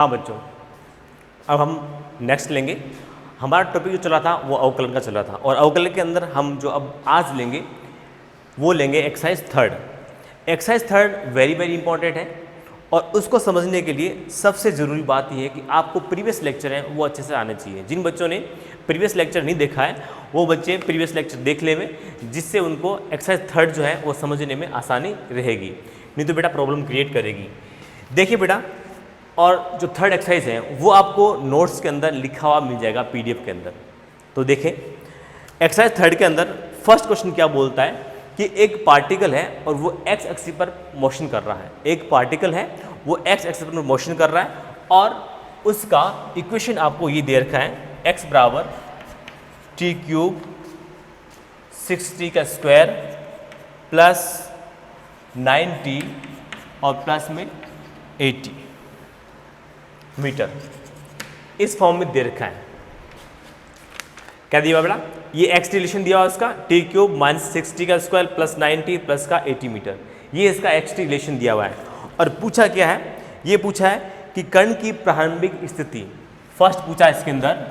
हाँ बच्चों, अब हम नेक्स्ट लेंगे। हमारा टॉपिक जो चला था वो अवकलन का चला था, और अवकलन के अंदर हम जो अब आज लेंगे वो लेंगे exercise third. Exercise third very very important है, और उसको समझने के लिए सबसे ज़रूरी बात यह है कि आपको प्रीवियस लेक्चर हैं वो अच्छे से आने चाहिए। जिन बच्चों ने प्रीवियस लेक्चर नहीं देखा है वो बच्चे प्रीवियस लेक्चर देख ले में, जिससे उनको एक्सरसाइज थर्ड जो है वो समझने में आसानी रहेगी, नहीं तो बेटा प्रॉब्लम क्रिएट करेगी। देखिए बेटा, और जो थर्ड एक्सरसाइज है वो आपको नोट्स के अंदर लिखा हुआ मिल जाएगा पीडीएफ के अंदर। तो देखें एक्सरसाइज थर्ड के अंदर फर्स्ट क्वेश्चन क्या बोलता है कि एक पार्टिकल है और वो एक्स एक्सिस पर मोशन कर रहा है। एक पार्टिकल है वो एक्स एक्सिस पर मोशन कर रहा है, और उसका इक्वेशन आपको ये दे रखा है, एक्स बराबर टी क्यूब 6t का स्क्वायर प्लस 9t और प्लस में 80 मीटर, इस फॉर्म में दे रखा है। क्या दिया हुआ बेटा? ये एक्स रिलेशन दिया हुआ उसका टी क्यूब माइनस 6t का स्क्वायर प्लस 9t प्लस का 80 मीटर, ये इसका एक्स रिलेशन दिया हुआ है। और पूछा क्या है? ये पूछा है कि कण की प्रारंभिक स्थिति, फर्स्ट पूछा इसके अंदर,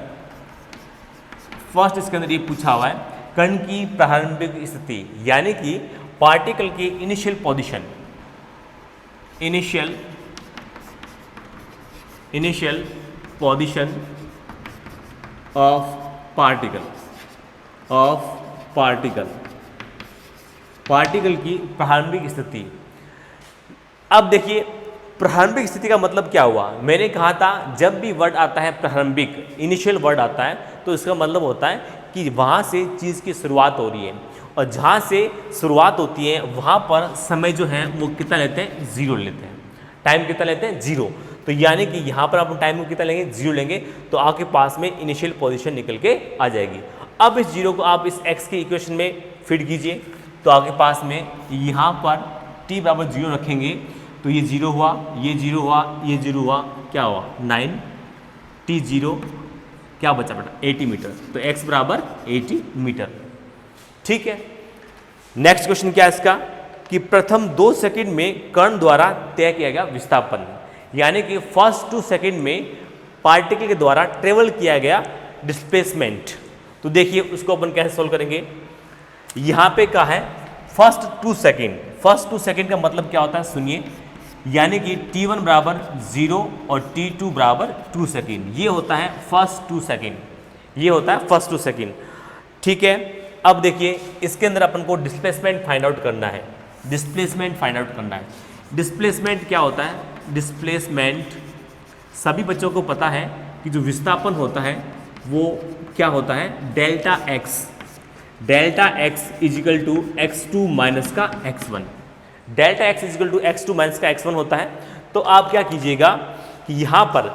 इसके अंदर ये पूछा हुआ है कण की प्रारंभिक स्थिति, यानी कि पार्टिकल की initial position, initial position of particle की प्रारंभिक स्थिति। अब देखिए प्रारंभिक स्थिति का मतलब क्या हुआ? मैंने कहा था जब भी वर्ड आता है प्रारंभिक, इनिशियल वर्ड आता है, तो इसका मतलब होता है कि वहाँ से चीज़ की शुरुआत हो रही है, और जहाँ से शुरुआत होती है वहाँ पर समय जो है वो कितना लेते हैं? 0 लेते हैं। टाइम कितना लेते हैं? 0। तो यानी कि यहाँ पर आप टाइम को कितना लेंगे? 0 लेंगे, तो आपके पास में इनिशियल पोजीशन निकल के आ जाएगी। अब इस 0 को आप इस x के इक्वेशन में फिट कीजिए, तो आपके पास में यहाँ पर t बराबर 0 रखेंगे, तो ये 0 हुआ, ये 0 हुआ, ये 0 हुआ, क्या हुआ? 9t 0, क्या बचा बेटा? 80 मीटर। तो x बराबर 80 मीटर। ठीक है, नेक्स्ट क्वेश्चन क्या है इसका कि प्रथम 2 सेकंड में कण द्वारा तय किया गया विस्थापन, यानी कि फर्स्ट 2 सेकंड में पार्टिकल के द्वारा ट्रेवल किया गया डिस्प्लेसमेंट। तो देखिए उसको अपन कैसे सोल्व करेंगे। यहाँ पे क्या है? First 2 second. फर्स्ट 2 सेकंड का मतलब क्या होता है? सुनिए, यानी कि t1 बराबर 0 और t2 बराबर 2 सेकंड, ये होता है फर्स्ट 2 सेकंड, ये होता है फर्स्ट 2 सेकंड। ठीक है, अब देखिए इसके अंदर अपन को डिस्प्लेसमेंट फाइंड आउट करना है। डिस्प्लेसमेंट फाइंड आउट करना है। डिस्प्लेसमेंट क्या होता है? डिस्प्लेसमेंट सभी बच्चों को पता है कि जो विस्थापन होता है वो क्या होता है? Delta x is equal to x2 minus का x1। Delta x is equal to x2 minus का x1 होता है। तो आप क्या कीजिएगा कि यहाँ पर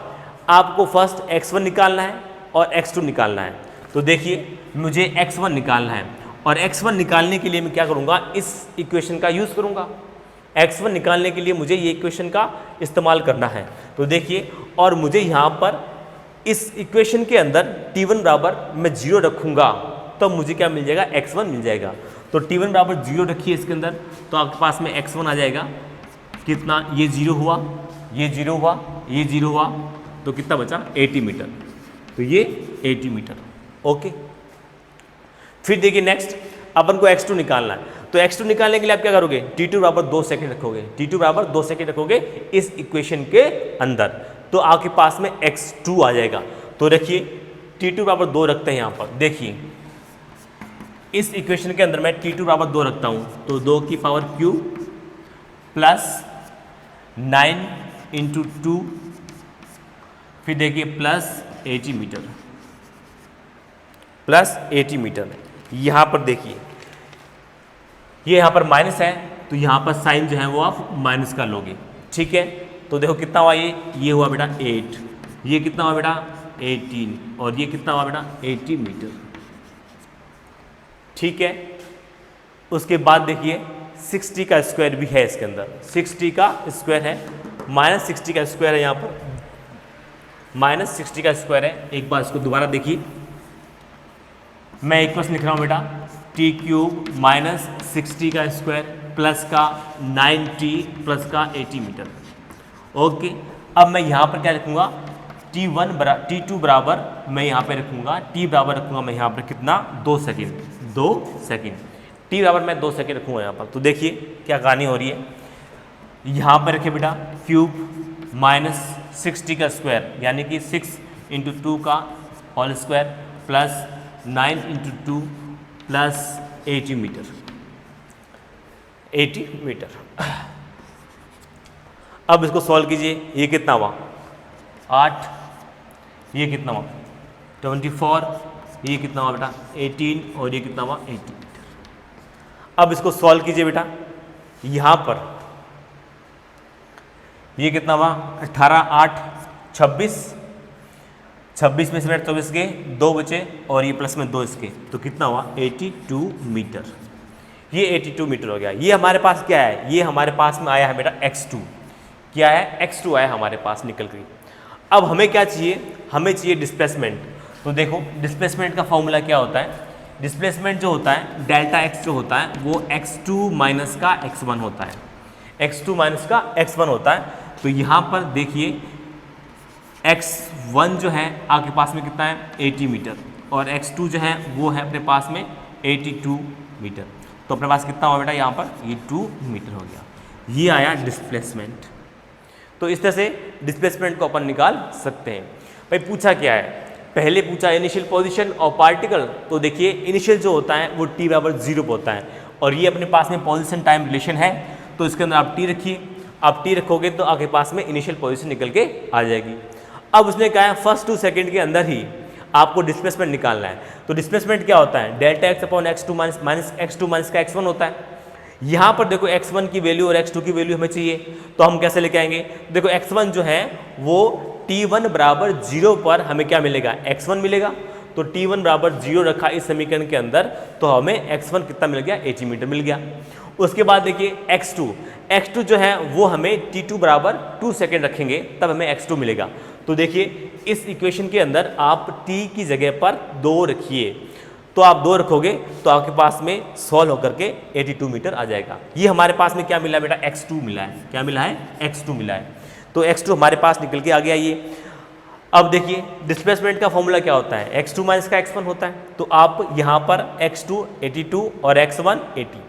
आपको फर्स्ट x1 निकालना है और x2 निकालना है। तो देखिए मुझे x1 निकालना है, और x1 निकालने के लिए मैं क्या करूँगा? इस इक्वेशन का यूज़ करूँगा। x1 निकालने के लिए मुझे ये इक्वेशन का इस्तेमाल करना है। तो देखिए, और मुझे यहाँ पर इस इक्वेशन के अंदर t1 बराबर मैं 0 रखूँगा, तो मुझे क्या मिल जाएगा? x1 मिल जाएगा। तो t1 बराबर 0 रखिए इसके अंदर, तो आपके पास में x1 आ जाएगा। कितना? ये 0 हुआ, ये 0 हुआ, ये 0 हुआ, तो कितना बचा? 80 मीटर। तो ये 80 मीटर। ओके, फिर देखिए नेक्स्ट अपन को x2 निकालना है। तो x2 निकालने के लिए आप क्या करोगे? t2 बराबर 2 सेकंड रखोगे, t2 बराबर 2 सेकंड रखोगे इस इक्वेशन के अंदर, तो आपके पास में x2 आ जाएगा। तो देखिए t2 बराबर 2 रखते हैं यहाँ पर। देखिए इस इक्वेशन के अंदर मैं t2 बराबर 2 रखता हूँ, तो 2 की पावर क्यू प्लस 9 इंटू 2, फिर देखिए प्लस 80 मीटर, प्लस 80 मीटर। यहाँ पर देखिए ये यहाँ पर माइनस है, तो यहाँ पर साइन जो है वो आप माइनस का लोगे। ठीक है, तो देखो कितना हुआ? ये हुआ बेटा 8, ये कितना हुआ बेटा? 18, और ये कितना हुआ बेटा? 80 मीटर। ठीक है, उसके बाद देखिए 60 का स्क्वायर भी है इसके अंदर, 60 का स्क्वायर है, माइनस 60 का स्क्वायर है, यहाँ पर माइनस 60 का स्क्वायर है। एक बार इसको दोबारा देखिए, मैं इक्वेशन लिख रहा हूँ बेटा, टी क्यूब माइनस 60 का स्क्वायर प्लस का 9t प्लस का 80 मीटर। ओके, अब मैं यहाँ पर क्या रखूँगा, T2 बराबर मैं यहाँ पे रखूँगा, T बराबर रखूँगा मैं यहाँ पर कितना, 2 सेकेंड, 2 सेकेंड, T बराबर मैं 2 सेकेंड रखूँगा यहाँ पर। तो देखिए क्या कहानी हो रही है, यहाँ पर रखे बेटा क्यूब माइनस 60 का स्क्वायर यानी कि 6 इंटू 2 का whole square plus 9 into 2 plus 80 metre, 80 metre. अब इसको सॉल्व कीजिए, ये कितना हुआ 8, ये कितना हुआ 24, ये कितना हुआ बेटा 18 और ये कितना हुआ 80 मीटर। अब इसको सॉल्व कीजिए बेटा, यहाँ पर ये कितना हुआ 18 8 26, 26 में से बेटा 24 गए, 2 बचे और ये प्लस में 2 इसके, तो कितना हुआ 82 मीटर। ये 82 मीटर हो गया। ये हमारे पास क्या है, ये हमारे पास में आया है बेटा x2, क्या है x2 आया हमारे पास निकल गई। अब हमें क्या चाहिए, हमें चाहिए डिस्प्लेसमेंट। तो देखो डिस्प्लेसमेंट का फॉर्मूला क्या होता है, डिस्प्लेसमेंट जो होता है डेल्टा x जो होता है वो x2 माइनस का x1 होता है, x2 माइनस का x1 होता है। तो यहाँ पर देखिए x1 जो है आपके पास में कितना है 80 मीटर और x2 जो है वो है अपने पास में 82 मीटर। तो अपने पास कितना हुआ बेटा यहाँ पर, ये 2 मीटर हो गया। ये आया डिस्प्लेसमेंट। तो इस तरह से डिस्प्लेसमेंट को अपन निकाल सकते हैं। भाई पूछा क्या है, पहले पूछा इनिशियल पोजीशन और पार्टिकल। तो देखिए इनिशियल जो होता है वो t बराबर 0 पर होता है और ये अपने पास में पोजीशन टाइम रिलेशन है, तो इसके अंदर आप t रखिए। आप t रखोगे तो आपके पास में इनिशियल पोजीशन निकल के आ जाएगी। अब उसने कहा है फर्स्ट 2 सेकेंड के अंदर ही आपको डिस्प्लेसमेंट निकालना है। तो डिस्प्लेसमेंट क्या होता है, delta x upon x2 minus x2 minus का x1 होता है। यहाँ पर देखो x1 की वैल्यू और x2 की वैल्यू हमें चाहिए, तो हम कैसे लेके आएंगे, देखो x1 जो है वो t1 बराबर 0 पर हमें क्या मिलेगा, x1 मिलेगा। तो t1 बराबर 0 रखा इस समीकरण के अंदर, तो हमें x1 कितना मिल गया 80 मीटर मिल गया। उसके बाद देखिए x2 जो है वो हमें t2 बराबर 2 सेकेंड रखेंगे तब हमें x2 मिलेगा। तो देखिए इस इक्वेशन के अंदर आप t की जगह पर 2 रखिए, तो आप 2 रखोगे तो आपके पास में सॉल्व होकर के 82 मीटर आ जाएगा। ये हमारे पास में क्या मिला बेटा, x2 मिला है। क्या मिला है, x2 मिला है। तो x2 हमारे पास निकल के आ गया ये। अब देखिए डिस्प्लेसमेंट का फॉर्मूला क्या होता है, x2 माइनस का x1 होता है। तो आप यहाँ पर x2 82 और x1 80,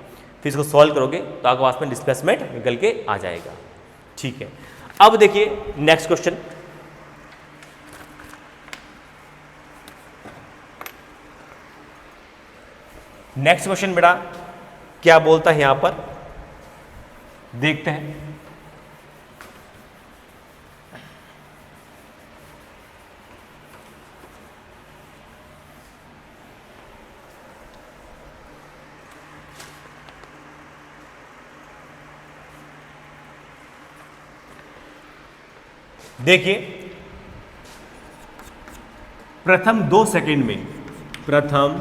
फिर इसको सॉल्व करोगे तो आपके पास में डिस्प्लेसमेंट निकल के आ जाएगा। ठीक है, अब देखिए नेक्स्ट क्वेश्चन। नेक्स्ट क्वेश्चन बेटा क्या बोलता है यहां पर, देखते हैं। देखिए प्रथम 2 सेकेंड में, प्रथम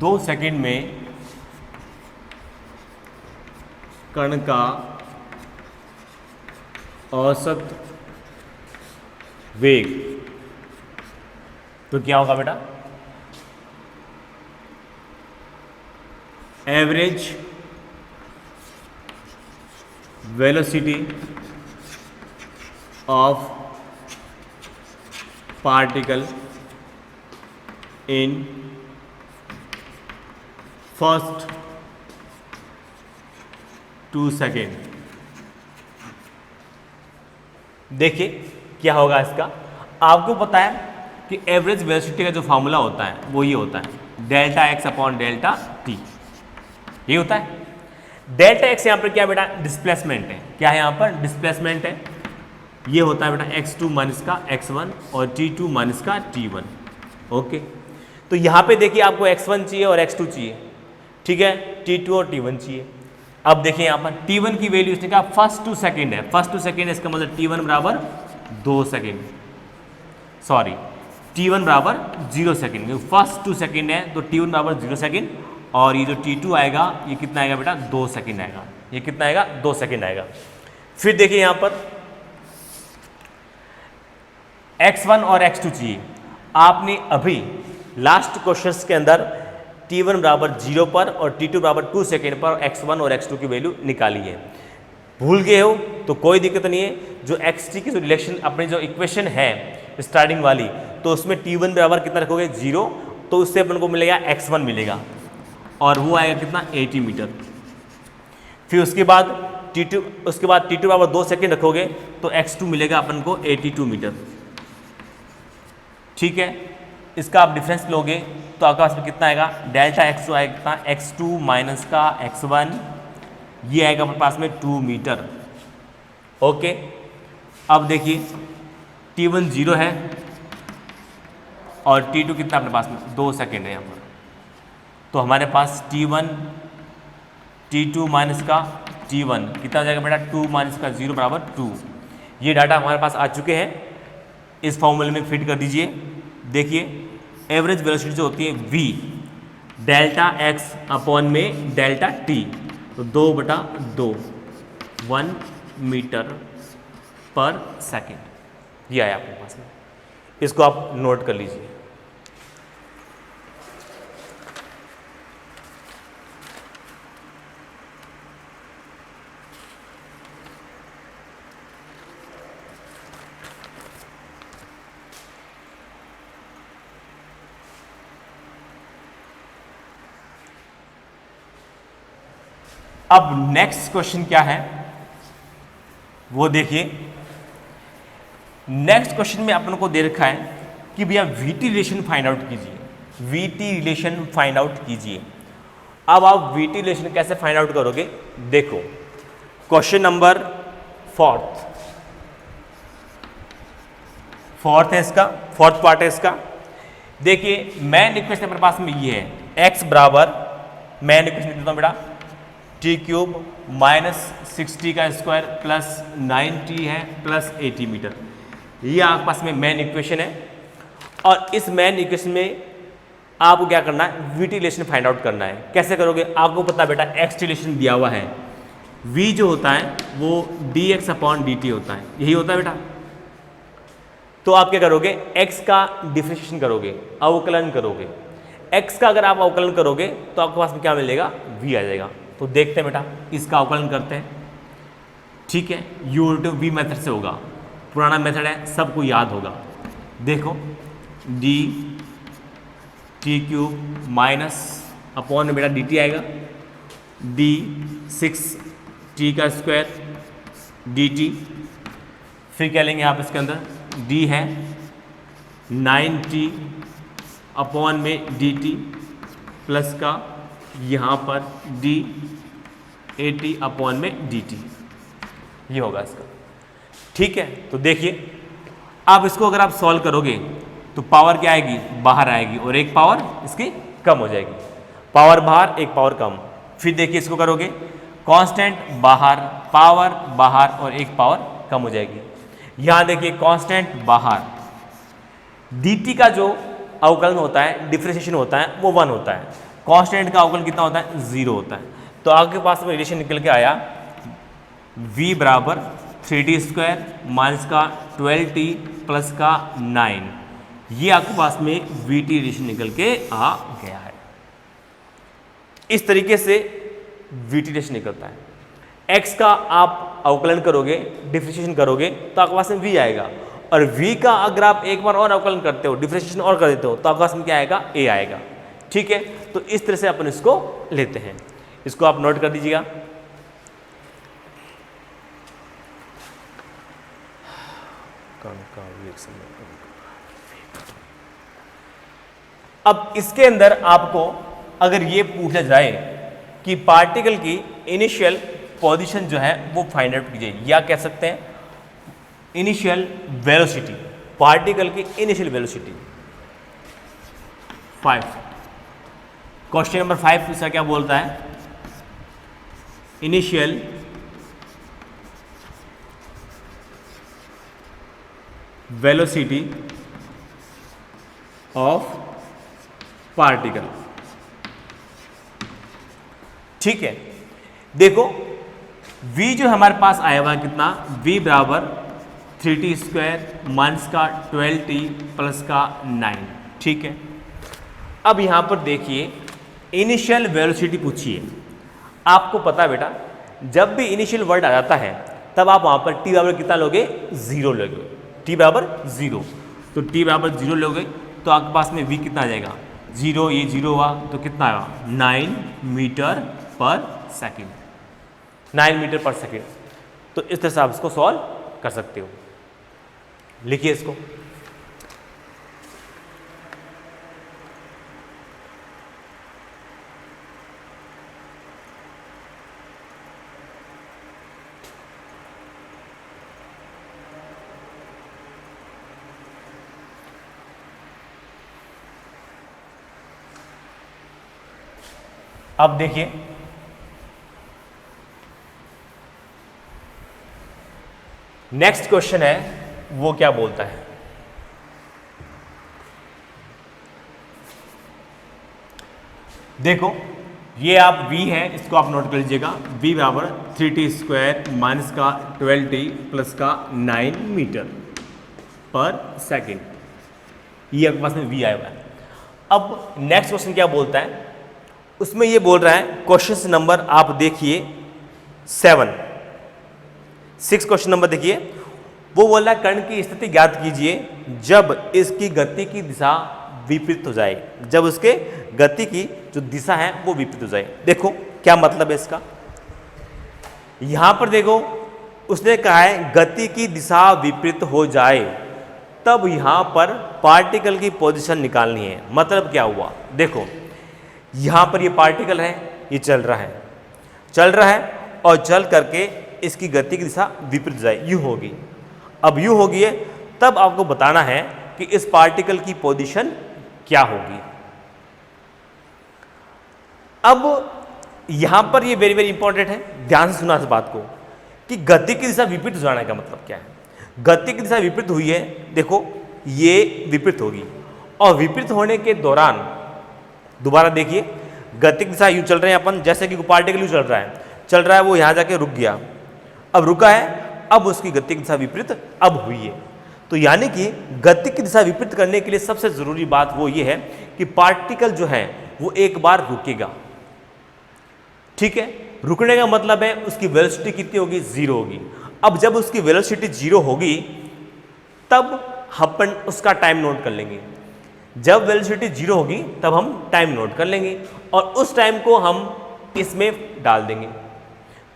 2 सेकेंड में कण का औसत वेग, तो क्या होगा बेटा, average velocity of particle in first 2 second. देखिए क्या होगा इसका, आपको पता है कि एवरेज वेलोसिटी का जो फॉर्मूला होता है वो ये होता है delta x upon delta t, ये होता है। डेल्टा x यहाँ पर क्या बेटा, डिस्प्लेसमेंट है। क्या है यहाँ पर, डिस्प्लेसमेंट है। ये होता है बेटा x2 माइनस का x1 और t2 माइनस का t1। ओके, तो यहाँ पे देखिए आपको x1 चाहिए और x2 चाहिए, ठीक है, t2 और t1 चाहिए। अब देखिए यहाँ पर t1 की वैल्यू इसने कहा फर्स्ट 2 सेकेंड है, फर्स्ट 2 सेकेंड इसका मतलब t1 बराबर 2 सेकेंड, सॉरी t1 बराबर 0 सेकेंड, फर्स्ट 2 सेकेंड है तो t1 बराबर 0 सेकेंड, और ये जो t2 आएगा ये कितना आएगा बेटा, 2 सेकेंड आएगा। ये कितना आएगा, 2 सेकेंड आएगा। फिर देखिए यहाँ पर x1 और x2 चाहिए। आपने अभी लास्ट क्वेश्चंस के अंदर t1 बराबर 0 पर और t2 बराबर 2 सेकेंड पर x1 और x2 की वैल्यू निकाली है। भूल गए हो तो कोई दिक्कत नहीं है। जो xt की जो रिलेशन अपनी जो इक्वेशन है स्टार्टिंग वाली, तो उसमें t1 बराबर कितना रखोगे 0, तो उससे अपन को मिलेगा x1 मिलेगा और वो आएगा कितना 80 मीटर। फिर उसके बाद t2 बराबर 2 सेकेंड रखोगे तो x2 मिलेगा अपन को 82 मीटर। ठीक है, इसका आप डिफरेंस लोगे तो आपके पास में कितना आएगा, डेल्टा x2 आएगा कितना x2 माइनस का x1, ये आएगा अपने पास में 2 मीटर। ओके, अब देखिए t1 0 है और t2 कितना अपने पास में 2 सेकेंड है यहाँ पर, तो हमारे पास t2 माइनस का t1 कितना हो जाएगा बेटा 2 माइनस का 0 बराबर 2। ये डाटा हमारे पास आ चुके हैं, इस फॉर्मूले में फिट कर दीजिए। देखिए एवरेज वेलोसिटी जो होती है v डेल्टा x अपॉन में डेल्टा t, तो 2/2 1 मीटर पर सेकेंड, ये आया आपके पास में। इसको आप नोट कर लीजिए। अब नेक्स्ट क्वेश्चन क्या है वो देखिए। नेक्स्ट क्वेश्चन में अपन को दे रखा है कि भैया वीटी रिलेशन फाइंड आउट कीजिए, वीटी रिलेशन फाइंड आउट कीजिए। अब आप वीटी रिलेशन कैसे फाइंड आउट करोगे, देखो क्वेश्चन नंबर फोर्थ है इसका, फोर्थ पार्ट है इसका। देखिए मैन इक्वेशन अपने पास में ये है, x बराबर मैन इक्वेशन देता हूं बेटा t³ माइनस 60 का स्क्वायर प्लस 90 है प्लस 80 मीटर, ये आपके पास में मैन इक्वेशन है। और इस मैन इक्वेशन में आपको क्या करना है, वीटी रिलेशन फाइंड आउट करना है। कैसे करोगे, आपको पता बेटा x रिलेशन दिया हुआ है, v जो होता है वो dx अपॉन dt होता है, यही होता है बेटा। तो आप क्या करोगे, x का डिफरेंशिएशन करोगे, अवकलन करोगे। x का अगर आप अवकलन करोगे तो आपके पास में क्या मिलेगा, v आ जाएगा। तो देखते हैं बेटा, इसका अवकलन करते हैं। ठीक है, u/v मेथड से होगा, पुराना मेथड है, सबको याद होगा। देखो d t³ माइनस अपॉन में बेटा dt आएगा, d 6t का स्क्वायर dt, फिर क्या लेंगे आप इसके अंदर, d है 9t अपॉन में dt प्लस का यहाँ पर d 80 अपॉन में dt, ये होगा इसका। ठीक है, तो देखिए अब इसको अगर आप सॉल्व करोगे तो पावर क्या आएगी, बाहर आएगी और एक पावर इसकी कम हो जाएगी, पावर बाहर एक पावर कम। फिर देखिए इसको करोगे, कांस्टेंट बाहर, पावर बाहर और एक पावर कम हो जाएगी। यहाँ देखिए कांस्टेंट बाहर, dt का जो अवकलन होता है, डिफरेंशिएशन होता है वो 1 होता है, कांस्टेंट का अवकलन कितना होता है, 0 होता है। तो आपके पास में रिलेशन निकल के आया v बराबर 3t² माइनस का 12t प्लस का 9, ये आपके पास में vt रिलेशन निकल के आ गया है। इस तरीके से vt रिलेशन निकलता है। x का आप अवकलन करोगे, डिफरेंशिएशन करोगे तो आपके पास में v आएगा, और v का अगर आप एक बार और अवकलन करते हो, डिफरेंशिएशन और कर देते हो तो आपके पास में क्या आएगा, a आएगा। ठीक है, तो इस तरह से अपन इसको लेते हैं, इसको आप नोट कर दीजिएगा। अब इसके अंदर आपको अगर ये पूछा जाए कि पार्टिकल की इनिशियल पोजीशन जो है वो फाइंड आउट कीजिए, या कह सकते हैं इनिशियल वेलोसिटी, पार्टिकल की इनिशियल वेलोसिटी। 5 क्वेश्चन नंबर 5 इसका क्या बोलता है, इनिशियल वेलोसिटी ऑफ पार्टिकल। ठीक है, देखो v जो हमारे पास आया हुआ कितना, v बराबर 3t² माइनस का 12t प्लस का 9। ठीक है, अब यहां पर देखिए इनिशियल वेलोसिटी पूछिए। आपको पता बेटा जब भी इनिशियल वर्ड आ जाता है तब आप वहाँ पर टी बराबर कितना लोगे, 0 लोगे, टी बराबर 0। तो टी बराबर 0 लोगे तो आपके पास में वी कितना आ जाएगा, 0, ये 0 हुआ तो कितना आएगा, 9 मीटर पर सेकेंड, 9 मीटर पर सेकेंड। तो इस तरह से आप इसको सॉल्व कर सकते हो। लिखिए इसको, अब देखिए नेक्स्ट क्वेश्चन है, वो क्या बोलता है। देखो ये आप v है, इसको आप नोट कर लीजिएगा, v बराबर 3t² माइनस का 12t प्लस का 9 मीटर पर सेकेंड, ये आपके पास में v आया हुआ है। अब नेक्स्ट क्वेश्चन क्या बोलता है, उसमें ये बोल रहा है, क्वेश्चन नंबर आप देखिए 6 क्वेश्चन नंबर देखिए, वो बोल रहा है कण की स्थिति ज्ञात कीजिए जब इसकी गति की दिशा विपरीत हो जाए, जब उसके गति की जो दिशा है वो विपरीत हो जाए। देखो क्या मतलब है इसका, यहां पर देखो उसने कहा है गति की दिशा विपरीत हो जाए, तब यहां पर पार्टिकल की पोजीशन निकालनी है। मतलब क्या हुआ, देखो यहां पर ये पार्टिकल है, ये चल रहा है और चल करके इसकी गति की दिशा विपरीत जाए, यूं होगी। अब यूं होगी है, तब आपको बताना है कि इस पार्टिकल की पोजीशन क्या होगी। अब यहां पर ये वेरी वेरी इंपॉर्टेंट है, ध्यान से सुना इस बात को, कि गति की दिशा विपरीत हो जाने का मतलब क्या है। गति की दिशा विपरीत हुई है, देखो ये विपरीत होगी, और विपरीत होने के दौरान दोबारा देखिए, गति की दिशा यूं चल रहे हैं अपन, जैसे कि पार्टिकल यूं चल रहा है, वो यहां जाके रुक गया, अब रुका है, अब उसकी गति की दिशा विपरीत अब हुई है। तो यानी कि गति की दिशा विपरीत करने के लिए सबसे जरूरी बात वो ये है कि पार्टिकल जो है वो एक बार रुकेगा, ठीक है। रुकने का मतलब है उसकी वेलोसिटी कितनी होगी, 0 होगी। अब जब उसकी वेलोसिटी 0 होगी तब अपन उसका टाइम नोट कर लेंगे। जब वेलोसिटी 0 होगी तब हम टाइम नोट कर लेंगे और उस टाइम को हम इसमें डाल देंगे,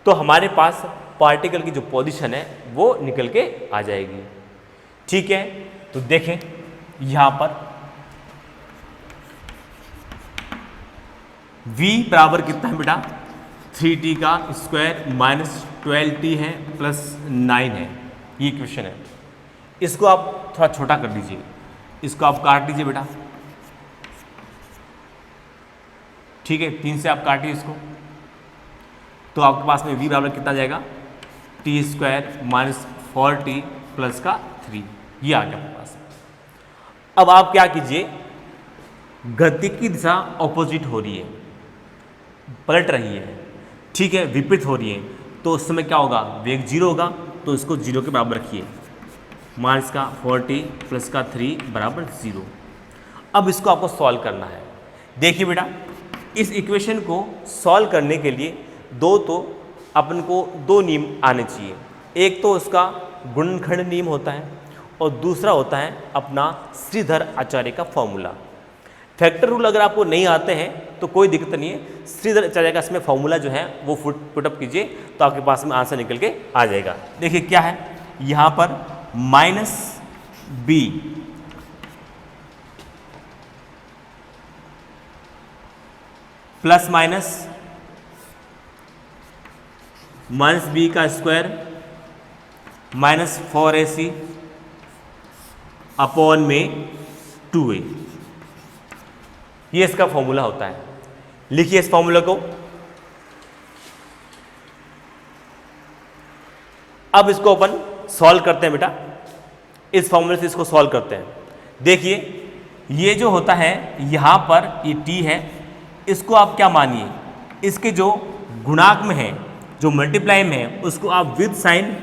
तो हमारे पास पार्टिकल की जो पोजीशन है वो निकल के आ जाएगी, ठीक है। तो देखें यहां पर v बराबर कितना है बेटा, 3t का स्क्वायर माइनस 12t है प्लस 9 है, ये क्वेश्चन है। इसको आप थोड़ा छोटा कर दीजिए, इसको आप काट दीजिए बेटा, ठीक है, 3 से आप काटिए इसको, तो आपके पास में v बराबर कितना जाएगा, t² माइनस 4t प्लस का 3, ये आ गया आपके पास। अब आप क्या कीजिए, गति की दिशा ऑपोजिट हो रही है, पलट रही है, ठीक है, विपरीत हो रही है, तो उस समय क्या होगा, वेग 0 होगा, तो इसको 0 के बराबर रखिए, माइनस का 4t प्लस का 3 बराबर 0। अब इसको आपको सॉल्व करना है। देखिए बेटा, इस इक्वेशन को सॉल्व करने के लिए अपन को दो नियम आने चाहिए। एक तो उसका गुणनखंड नियम होता है और दूसरा होता है अपना श्रीधर आचार्य का फॉर्मूला। फैक्टर रूल अगर आपको नहीं आते हैं तो कोई दिक्कत नहीं है, श्रीधर आचार्य का इसमें फॉर्मूला जो है वो पुटअप कीजिए तो आपके पास में आंसर निकल के आ जाएगा। देखिए क्या है, यहाँ पर -b प्लस माइनस -b का स्क्वायर -4ac अपॉन में 2a, ये इसका फॉर्मूला होता है। लिखिए इस फॉर्मूला को। अब इसको अपन सॉल्व करते हैं बेटा, इस फॉर्मूले से इसको सॉल्व करते हैं। देखिए ये जो होता है यहां पर ये t है, इसको आप क्या मानिए, इसके जो गुणांक में है, जो मल्टीप्लाई में है, उसको आप विद साइन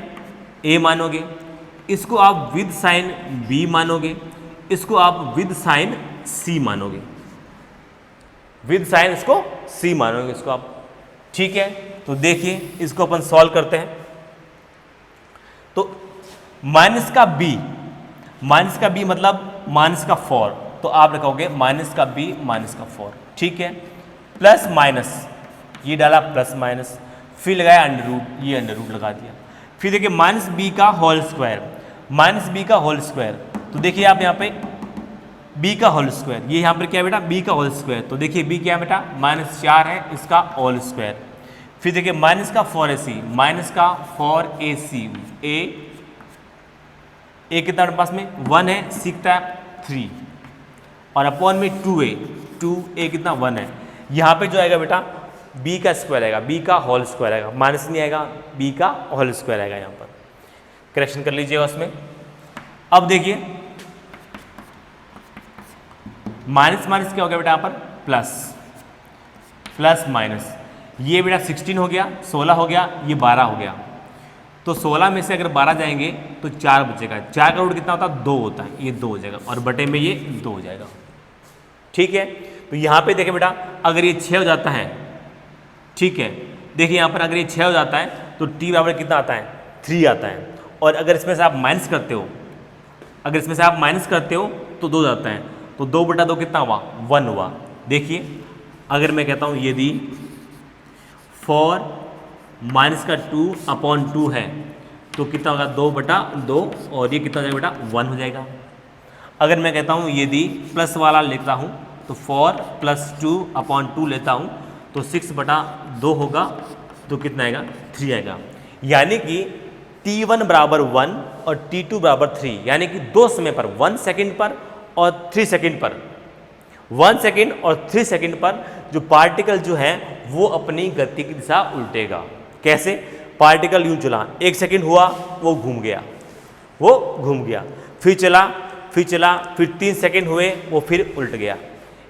a मानोगे, इसको आप विद साइन b मानोगे, इसको आप विद साइन c मानोगे, विद साइन इसको c मानोगे इसको आप, ठीक है। तो देखिए इसको अपन सॉल्व करते हैं। तो माइनस का बी मतलब माइनस का 4, तो आप लिखोगे माइनस का बी माइनस का 4, ठीक है। प्लस माइनस, ये डाला प्लस माइनस, फिर लगाया अंडर रूट, ये अंडर रूट लगा दिया। फिर देखिए माइनस बी का होल स्क्वायर, तो देखिए आप यहाँ पे b का होल स्क्वायर, ये यहाँ पर क्या है बेटा b का होल स्क्वायर, तो देखिए b क्या है बेटा -4 है, इसका होल स्क्वायर। फिर देखिए माइनस का 4ac, a कितना हमारे पास में 1 है, c कितना 3 और अपॉन में 2a कितना 1 है। यहाँ पे जो आएगा बेटा b का स्क्वायर आएगा, b का होल स्क्वायर आएगा, माइनस नहीं आएगा, b का होल स्क्वायर आएगा। यहाँ पर करेक्शन कर लीजिएगा उसमें। अब देखिए माइनस माइनस क्या हो गया बेटा यहाँ पर प्लस माइनस, ये बेटा 16 हो गया, 16 हो गया, ये 12 हो गया। तो 16 में से अगर 12 जाएंगे तो 4 बचेगा, 4 का रूट कितना होता है 2 होता है, ये 2 हो जाएगा और बटे में ये 2 हो जाएगा, ठीक है। तो यहाँ पे देखिए बेटा अगर ये 6 हो जाता है, ठीक है, देखिए यहाँ पर अगर ये 6 हो जाता है तो t बराबर कितना आता है 3 आता है, और अगर इसमें से आप माइनस करते हो, तो 2 जाता है, तो 2 बटा 2 कितना हुआ 1 हुआ। देखिए अगर मैं कहता हूँ यदि 4 माइनस का 2 अपॉन 2 है तो कितना होगा 2 बटा 2, और ये कितना हो जाएगा बेटा 1 हो जाएगा। अगर मैं कहता हूँ यदि प्लस वाला लेता हूँ तो 4 प्लस 2 अपॉन 2 लेता हूँ तो 6 बटा 2 होगा, तो कितना आएगा 3 आएगा। यानी कि t1 बराबर 1 और t2 बराबर 3, यानी कि 2 समय पर 1 सेकेंड पर और 3 सेकेंड पर, 1 सेकेंड और 3 सेकेंड पर जो पार्टिकल जो है वो अपनी गति की दिशा उल्टेगा। कैसे? पार्टिकल यूं चला, 1 सेकेंड हुआ वो घूम गया, फिर चला, फिर 3 सेकेंड हुए वो फिर उल्ट गया।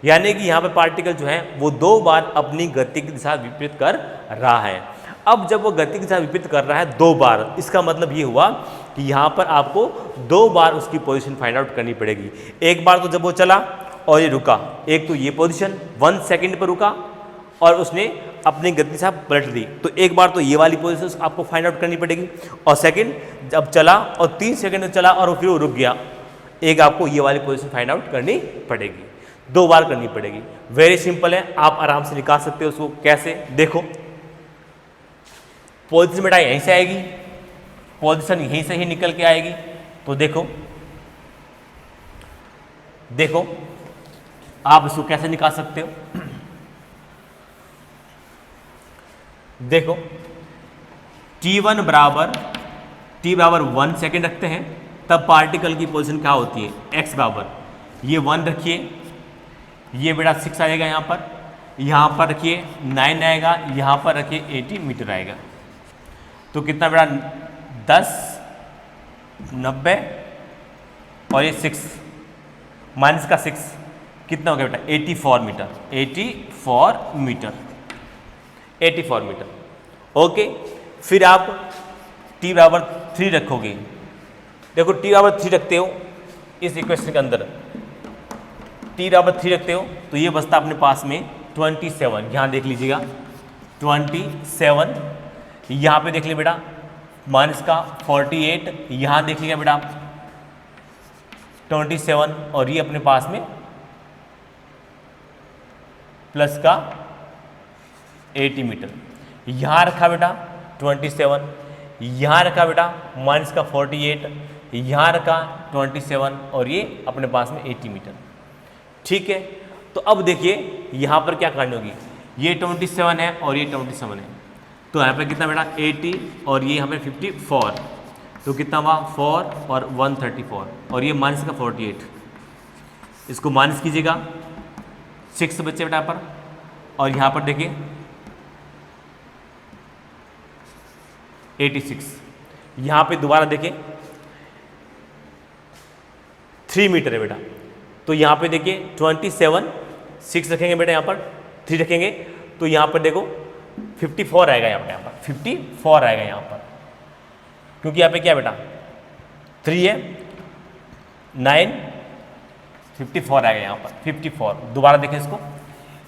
यानी कि यहाँ पे पार्टिकल जो है वो 2 बार अपनी गति की दिशा विपरीत कर रहा है। अब जब वो गति की दिशा विपरीत कर रहा है 2 बार, इसका मतलब ये हुआ कि यहाँ पर आपको 2 बार उसकी पोजीशन फाइंड आउट करनी पड़ेगी। एक बार तो जब वो चला और ये रुका, एक तो ये पोजीशन 1 सेकेंड पर रुका और उसने अपनी गति दिशा पलट दी, तो एक बार तो ये वाली पोजीशन आपको फाइंड आउट करनी पड़ेगी, और सेकेंड जब चला और 3 सेकेंड चला और फिर वो रुक गया, एक आपको ये वाली पोजीशन फाइंड आउट करनी पड़ेगी, 2 बार करनी पड़ेगी। वेरी सिंपल है, आप आराम से निकाल सकते हो उसको। कैसे? देखो पोजीशन बेटा यहीं से आएगी, पोजीशन यहीं से ही निकल के आएगी, तो देखो आप इसको कैसे निकाल सकते हो। देखो t1 बराबर 1 सेकेंड रखते हैं, तब पार्टिकल की पोजीशन क्या होती है x बराबर, ये 1 रखिए, ये बेटा 6 आएगा, यहाँ पर रखिए 9 आएगा, यहाँ पर रखिए 80 मीटर आएगा, तो कितना बेटा 10, 90 और ये 6 माइनस का 6 कितना हो गया बेटा 84 मीटर। ओके, फिर आप t बराबर 3 रखोगे। देखो t बराबर 3 रखते हो इस इक्वेशन के अंदर, t बराबर 3 रखते हो तो ये बचता अपने पास में 27। यहाँ देख लीजिएगा 27, यहाँ पे देख लीजिए बेटा माइनस का 48, यहाँ देख लीजिएगा बेटा 27 और ये अपने पास में प्लस का 80 मीटर। यहाँ रखा बेटा 27, यहाँ रखा बेटा माइनस का 48, यहाँ रखा 27 और ये अपने पास में 80 मीटर। ठीक है, तो अब देखिए यहाँ पर क्या करनी होगी, ये 27 है और ये 27 है, तो यहाँ पर कितना बेटा 80 और ये यहाँ पे 54, तो कितना हुआ 4 और 134 और ये माइनस का 48, इसको माइनस कीजिएगा 6 बच्चे बेटा पर, और यहाँ पर देखिए 86, यहाँ पे दोबारा देखिए 3 मीटर है बेटा, तो यहाँ पे देखिए 27, 6 रखेंगे बेटा, यहाँ पर 3 रखेंगे तो यहाँ पर देखो 54 आएगा, यहाँ पर 54 आएगा यहाँ पर, क्योंकि यहाँ पे क्या बेटा 3 है 9, 54 आएगा यहाँ पर 54। दोबारा देखें इसको,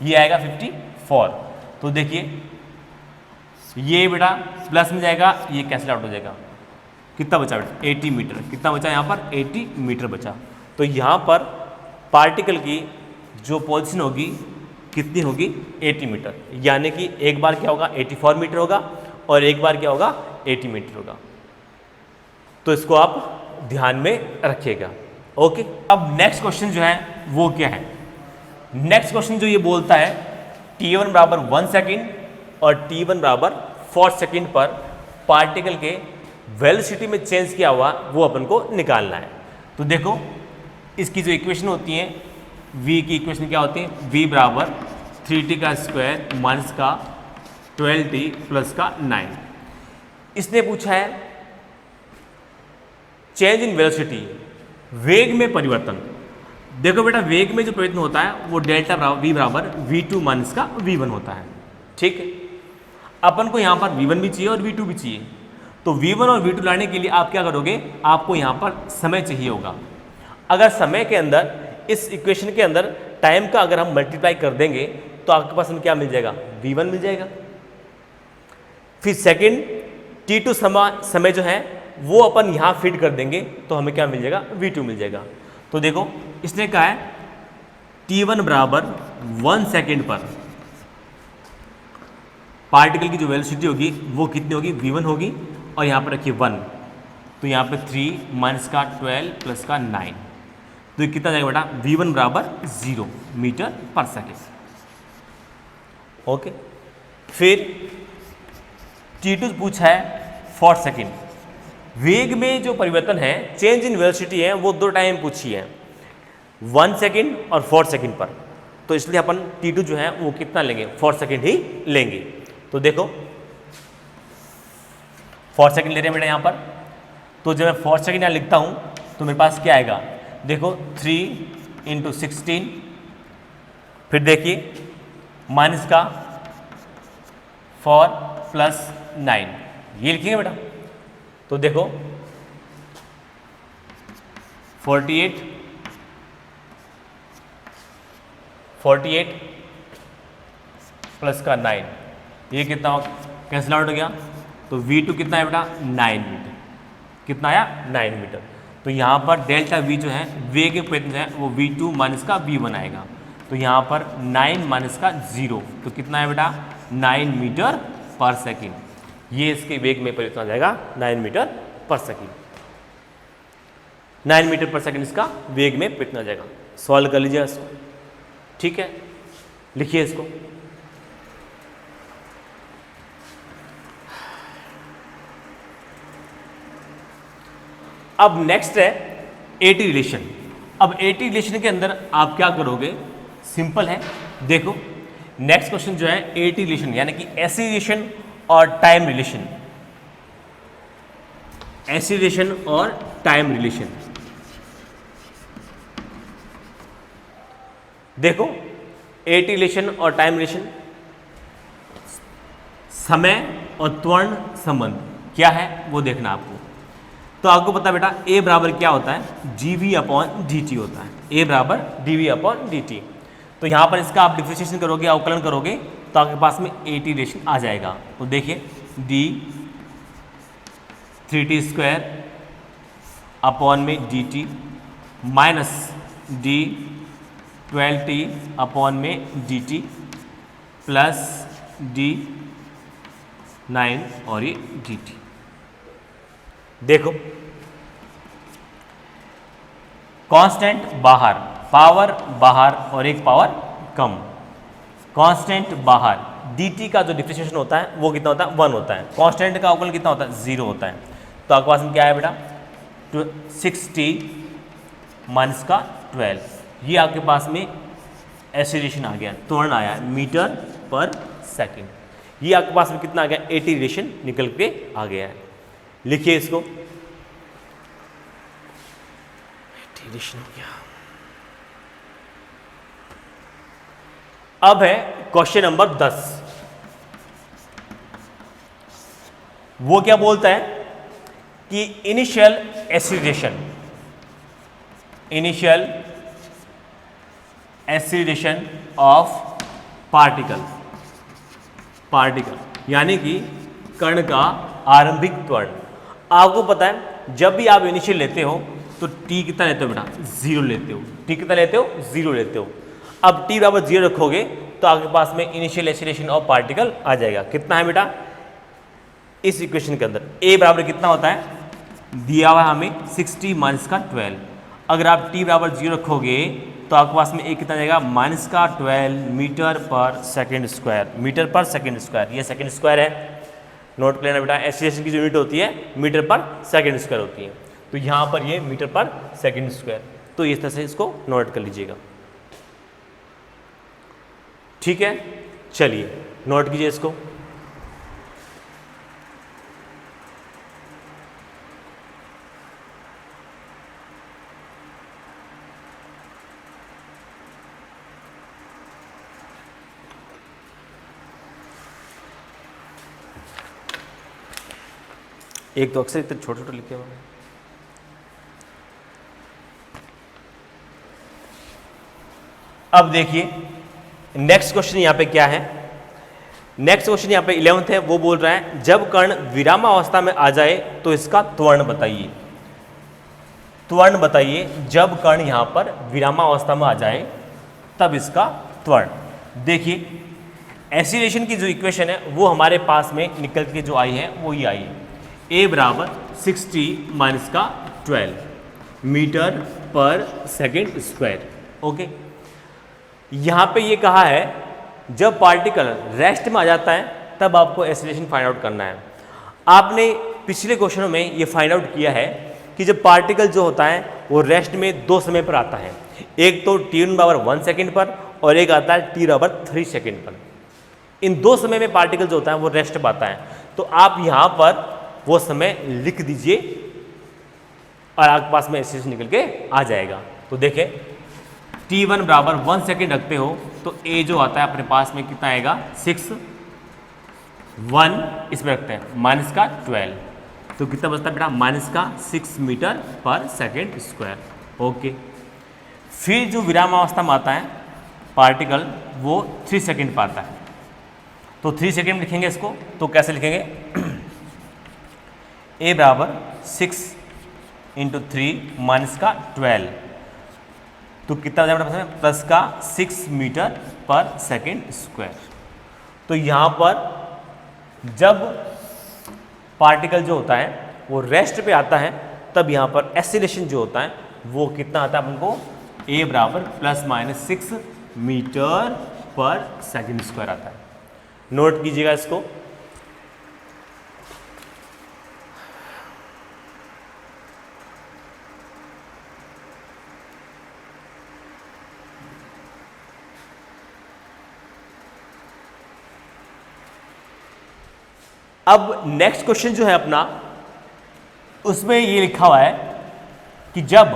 ये आएगा 54, तो देखिए ये बेटा प्लस में जाएगा, ये कैंसिल आउट हो जाएगा। कितना बचा बेटा 80 मीटर, कितना बचा यहाँ पर 80 मीटर बचा। तो यहाँ पर पार्टिकल की जो पोजीशन होगी कितनी होगी 80 मीटर, यानी कि एक बार क्या होगा 84 मीटर होगा और एक बार क्या होगा 80 मीटर होगा। तो इसको आप ध्यान में रखिएगा। ओके, अब नेक्स्ट क्वेश्चन जो है वो क्या है, नेक्स्ट क्वेश्चन जो ये बोलता है t1 बराबर 1 सेकेंड और t1 बराबर 4 सेकेंड पर पार्टिकल के वेलोसिटी में चेंज किया हुआ वो अपन को निकालना है। तो देखो इसकी जो इक्वेशन होती है v की इक्वेशन क्या होती है, v बराबर 3t का स्क्वायर माइनस का 12t प्लस का 9। इसने पूछा है चेंज इन वेलोसिटी, वेग में परिवर्तन। देखो बेटा वेग में जो परिवर्तन होता है वो डेल्टा v बराबर v2 माइनस का v1 होता है। ठीक है, अपन को यहाँ पर v1 भी चाहिए और v2 भी चाहिए। तो v1 और v2 लाने के लिए आप क्या करोगे, आपको यहाँ पर समय चाहिए होगा। अगर समय के अंदर इस इक्वेशन के अंदर टाइम का अगर हम मल्टीप्लाई कर देंगे तो आपके पास में क्या मिल जाएगा v1 मिल जाएगा। फिर सेकंड t2 समय जो है वो अपन यहाँ फिट कर देंगे तो हमें क्या मिल जाएगा v2 मिल जाएगा। तो देखो इसने कहा है t1 बराबर 1 सेकेंड पर पार्टिकल की जो वेलोसिटी होगी वो कितनी होगी v1 होगी और यहाँ पर रखिए 1, तो यहाँ पे 3 माइनस का 12 प्लस का 9, तो ये कितना जाएगा बेटा v1 बराबर 0 मीटर पर सेकेंड। ओके, फिर t2 पूछा है 4 सेकेंड। वेग में जो परिवर्तन है चेंज इन वेलोसिटी है वो दो टाइम पूछी है 1 सेकेंड और 4 सेकेंड पर, तो इसलिए अपन t2 जो है वो कितना लेंगे 4 सेकेंड ही लेंगे। तो देखो 4 सेकेंड ले रहे हैं बेटा यहाँ पर, तो जब मैं 4 सेकेंड यहाँ लिखता हूँ तो मेरे पास क्या आएगा, देखो 3 इंटू 16, फिर देखिए माइनस का 4 प्लस 9, ये लिखेंगे बेटा। तो देखो 48 प्लस का 9, ये कितना कैंसिल आउट हो गया। तो v2 कितना है बेटा 9 मीटर, कितना आया 9 मीटर। तो यहाँ पर डेल्टा v जो है वेग के परिवर्तन जो है वो v2 माइनस का v1 आएगा। तो यहाँ पर 9 माइनस का 0, तो कितना है बेटा 9 मीटर पर सेकेंड। ये इसके वेग में परिवर्तन आ जाएगा 9 मीटर पर सेकेंड। 9 मीटर पर सेकेंड इसका वेग में परिवर्तन आ जाएगा। सॉल्व कर लीजिए इसको, ठीक है, लिखिए इसको। अब नेक्स्ट है एटी रिलेशन। अब एटी रिलेशन के अंदर आप क्या करोगे, सिंपल है। देखो नेक्स्ट क्वेश्चन जो है एटी रिलेशन यानी कि ऐसी रिलेशन और टाइम रिलेशन, ऐसी रिलेशन और टाइम रिलेशन। देखो एटी रिलेशन और टाइम रिलेशन, समय और त्वरण संबंध क्या है वो देखना आपको। तो आपको पता बेटा a बराबर क्या होता है dv अपॉन dt होता है, a बराबर dv अपॉन dt। तो यहाँ पर इसका आप डिफरेंशिएशन करोगे, अवकलन करोगे तो आपके पास में एटी रिलेशन आ जाएगा। तो देखिए d 3t स्क्वायर अपॉन में dt minus d 12t upon में dt प्लस d 9 और ये dt। देखो कांस्टेंट बाहर, पावर बाहर और एक पावर कम। कांस्टेंट बाहर dt का जो डिफरेंशिएशन होता है वो कितना होता है 1 होता है, कांस्टेंट का अवकलन कितना होता है 0 होता है। तो आपके पास में क्या है बेटा 6t माइनस का 12, ये आपके पास में एक्सीलरेशन आ गया, त्वरण आया मीटर पर सेकंड। ये आपके पास में कितना आ गया 80 रिलेशन निकल के आ गया है। लिखिए इसको, रिलेशन हो गया। अब है क्वेश्चन नंबर 10। वो क्या बोलता है कि initial acceleration, initial acceleration of particle, particle यानी कि कण का आरंभिक त्वरण। आपको पता है जब भी आप इनिशियल लेते हो तो t कितना लेते हो बेटा, 0 लेते हो। t कितना लेते हो, 0 लेते हो। अब t बराबर 0 रखोगे तो आपके पास में इनिशियल एक्सीलरेशन ऑफ पार्टिकल आ जाएगा। कितना है बेटा, इस इक्वेशन के अंदर a बराबर कितना होता है, दिया हुआ है हमें 60 माइनस का 12। अगर आप t बराबर 0 रखोगे तो आपके पास में a कितना जाएगा, माइनस का 12 मीटर पर सेकेंड स्क्वायर। मीटर पर सेकेंड स्क्वायर, ये सेकेंड स्क्वायर है, नोट कर लेना बेटा। एक्सीलरेशन की जो यूनिट होती है मीटर पर सेकेंड स्क्वायर होती है, तो यहाँ पर ये मीटर पर सेकेंड स्क्वायर, तो इस तरह से इसको नोट कर लीजिएगा। ठीक है, चलिए नोट कीजिए इसको। एक तो अक्सर इतने छोटे छोटे लिखे हुए हैं। अब देखिए नेक्स्ट क्वेश्चन यहाँ पे क्या है। नेक्स्ट क्वेश्चन यहाँ पे 11th है, वो बोल रहा है जब कण विरामावस्था में आ जाए तो इसका त्वरण बताइए। त्वरण बताइए, जब कण यहाँ पर विरामावस्था में आ जाए तब इसका त्वरण। देखिए एक्सीलरेशन की जो इक्वेशन है वो हमारे पास में निकल के जो आई है वो ये आई है, a बराबर 60 माइनस का 12 मीटर पर सेकेंड स्क्वायर। ओके, यहाँ पे ये कहा है जब पार्टिकल रेस्ट में आ जाता है तब आपको एक्सीलरेशन फाइंड आउट करना है। आपने पिछले क्वेश्चनों में ये फाइंड आउट किया है कि जब पार्टिकल जो होता है वो रेस्ट में दो समय पर आता है, एक तो t बराबर 1 सेकेंड पर और एक आता है t बराबर 3 सेकेंड पर। इन दो समय में पार्टिकल जो होता है वो रेस्ट पर आता है, तो आप यहाँ पर वो समय लिख दीजिए और आपके पास में एक्सीलरेशन निकल के आ जाएगा। तो देखें t1 बराबर 1 सेकेंड रखते हो तो a जो आता है अपने पास में कितना आएगा, 6 1 इसमें रखते हैं माइनस का 12, तो कितना बचता है बेटा, माइनस का 6 मीटर पर सेकेंड स्क्वायर। ओके, फिर जो विरामावस्था में आता है पार्टिकल वो 3 सेकेंड पर आता है, तो 3 सेकेंड लिखेंगे इसको। तो कैसे लिखेंगे, a बराबर 6 इंटू 3 माइनस का 12, तो कितना हो जाएगा प्लस का 6 मीटर पर सेकेंड स्क्वायर। तो यहाँ पर जब पार्टिकल जो होता है वो रेस्ट पे आता है तब यहाँ पर एक्सीलरेशन जो होता है वो कितना आता है अपन को, a बराबर प्लस माइनस 6 मीटर पर सेकेंड स्क्वायर आता है। नोट कीजिएगा इसको। अब नेक्स्ट क्वेश्चन जो है अपना, उसमें ये लिखा हुआ है कि जब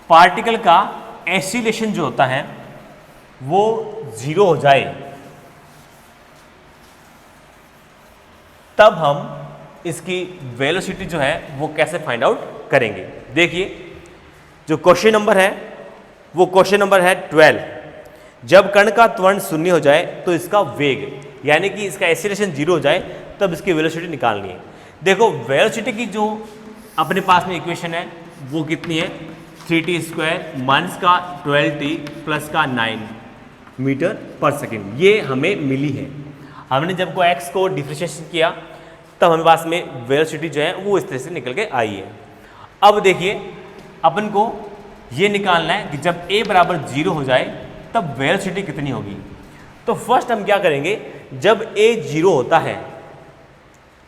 पार्टिकल का एक्सीलरेशन जो होता है वो 0 हो जाए तब हम इसकी वेलोसिटी जो है वो कैसे फाइंड आउट करेंगे। देखिए जो क्वेश्चन नंबर है वो क्वेश्चन नंबर है 12। जब कण का त्वरण 0 हो जाए तो इसका वेग, यानी कि इसका एक्सीलरेशन 0 हो जाए तब इसकी वेलोसिटी निकालनी है। देखो वेलोसिटी की जो अपने पास में इक्वेशन है वो कितनी है, 3t स्क्वायर माइनस का 12t प्लस का 9 मीटर पर सेकेंड, ये हमें मिली है। हमने जब को x को डिफरेंशिएशन किया तब हमें पास में वेलोसिटी जो है वो इस तरह से निकल के आई है। अब देखिए अपन को ये निकालना है कि जब a बराबर 0 हो जाए तब वेलोसिटी कितनी होगी। तो फर्स्ट हम क्या करेंगे, जब a 0 होता है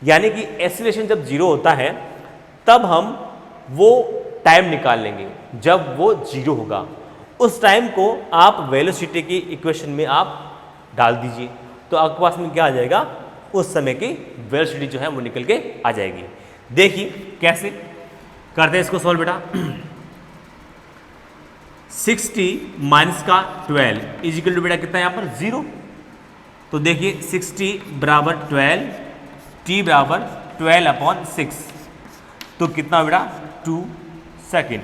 यानी कि एक्सीलरेशन जब 0 होता है तब हम वो टाइम निकाल लेंगे जब वो 0 होगा। उस टाइम को आप वेलोसिटी की इक्वेशन में आप डाल दीजिए, तो आपके पास में क्या आ जाएगा, उस समय की वेलोसिटी जो है वो निकल के आ जाएगी। देखिए कैसे करते हैं इसको सॉल्व बेटा। 60 माइनस का 12 इज इक्वल टू बेटा कितना है यहाँ पर 0। तो देखिए 60 बराबर 12, t बराबर 12/6, तो कितना बेटा 2 सेकेंड,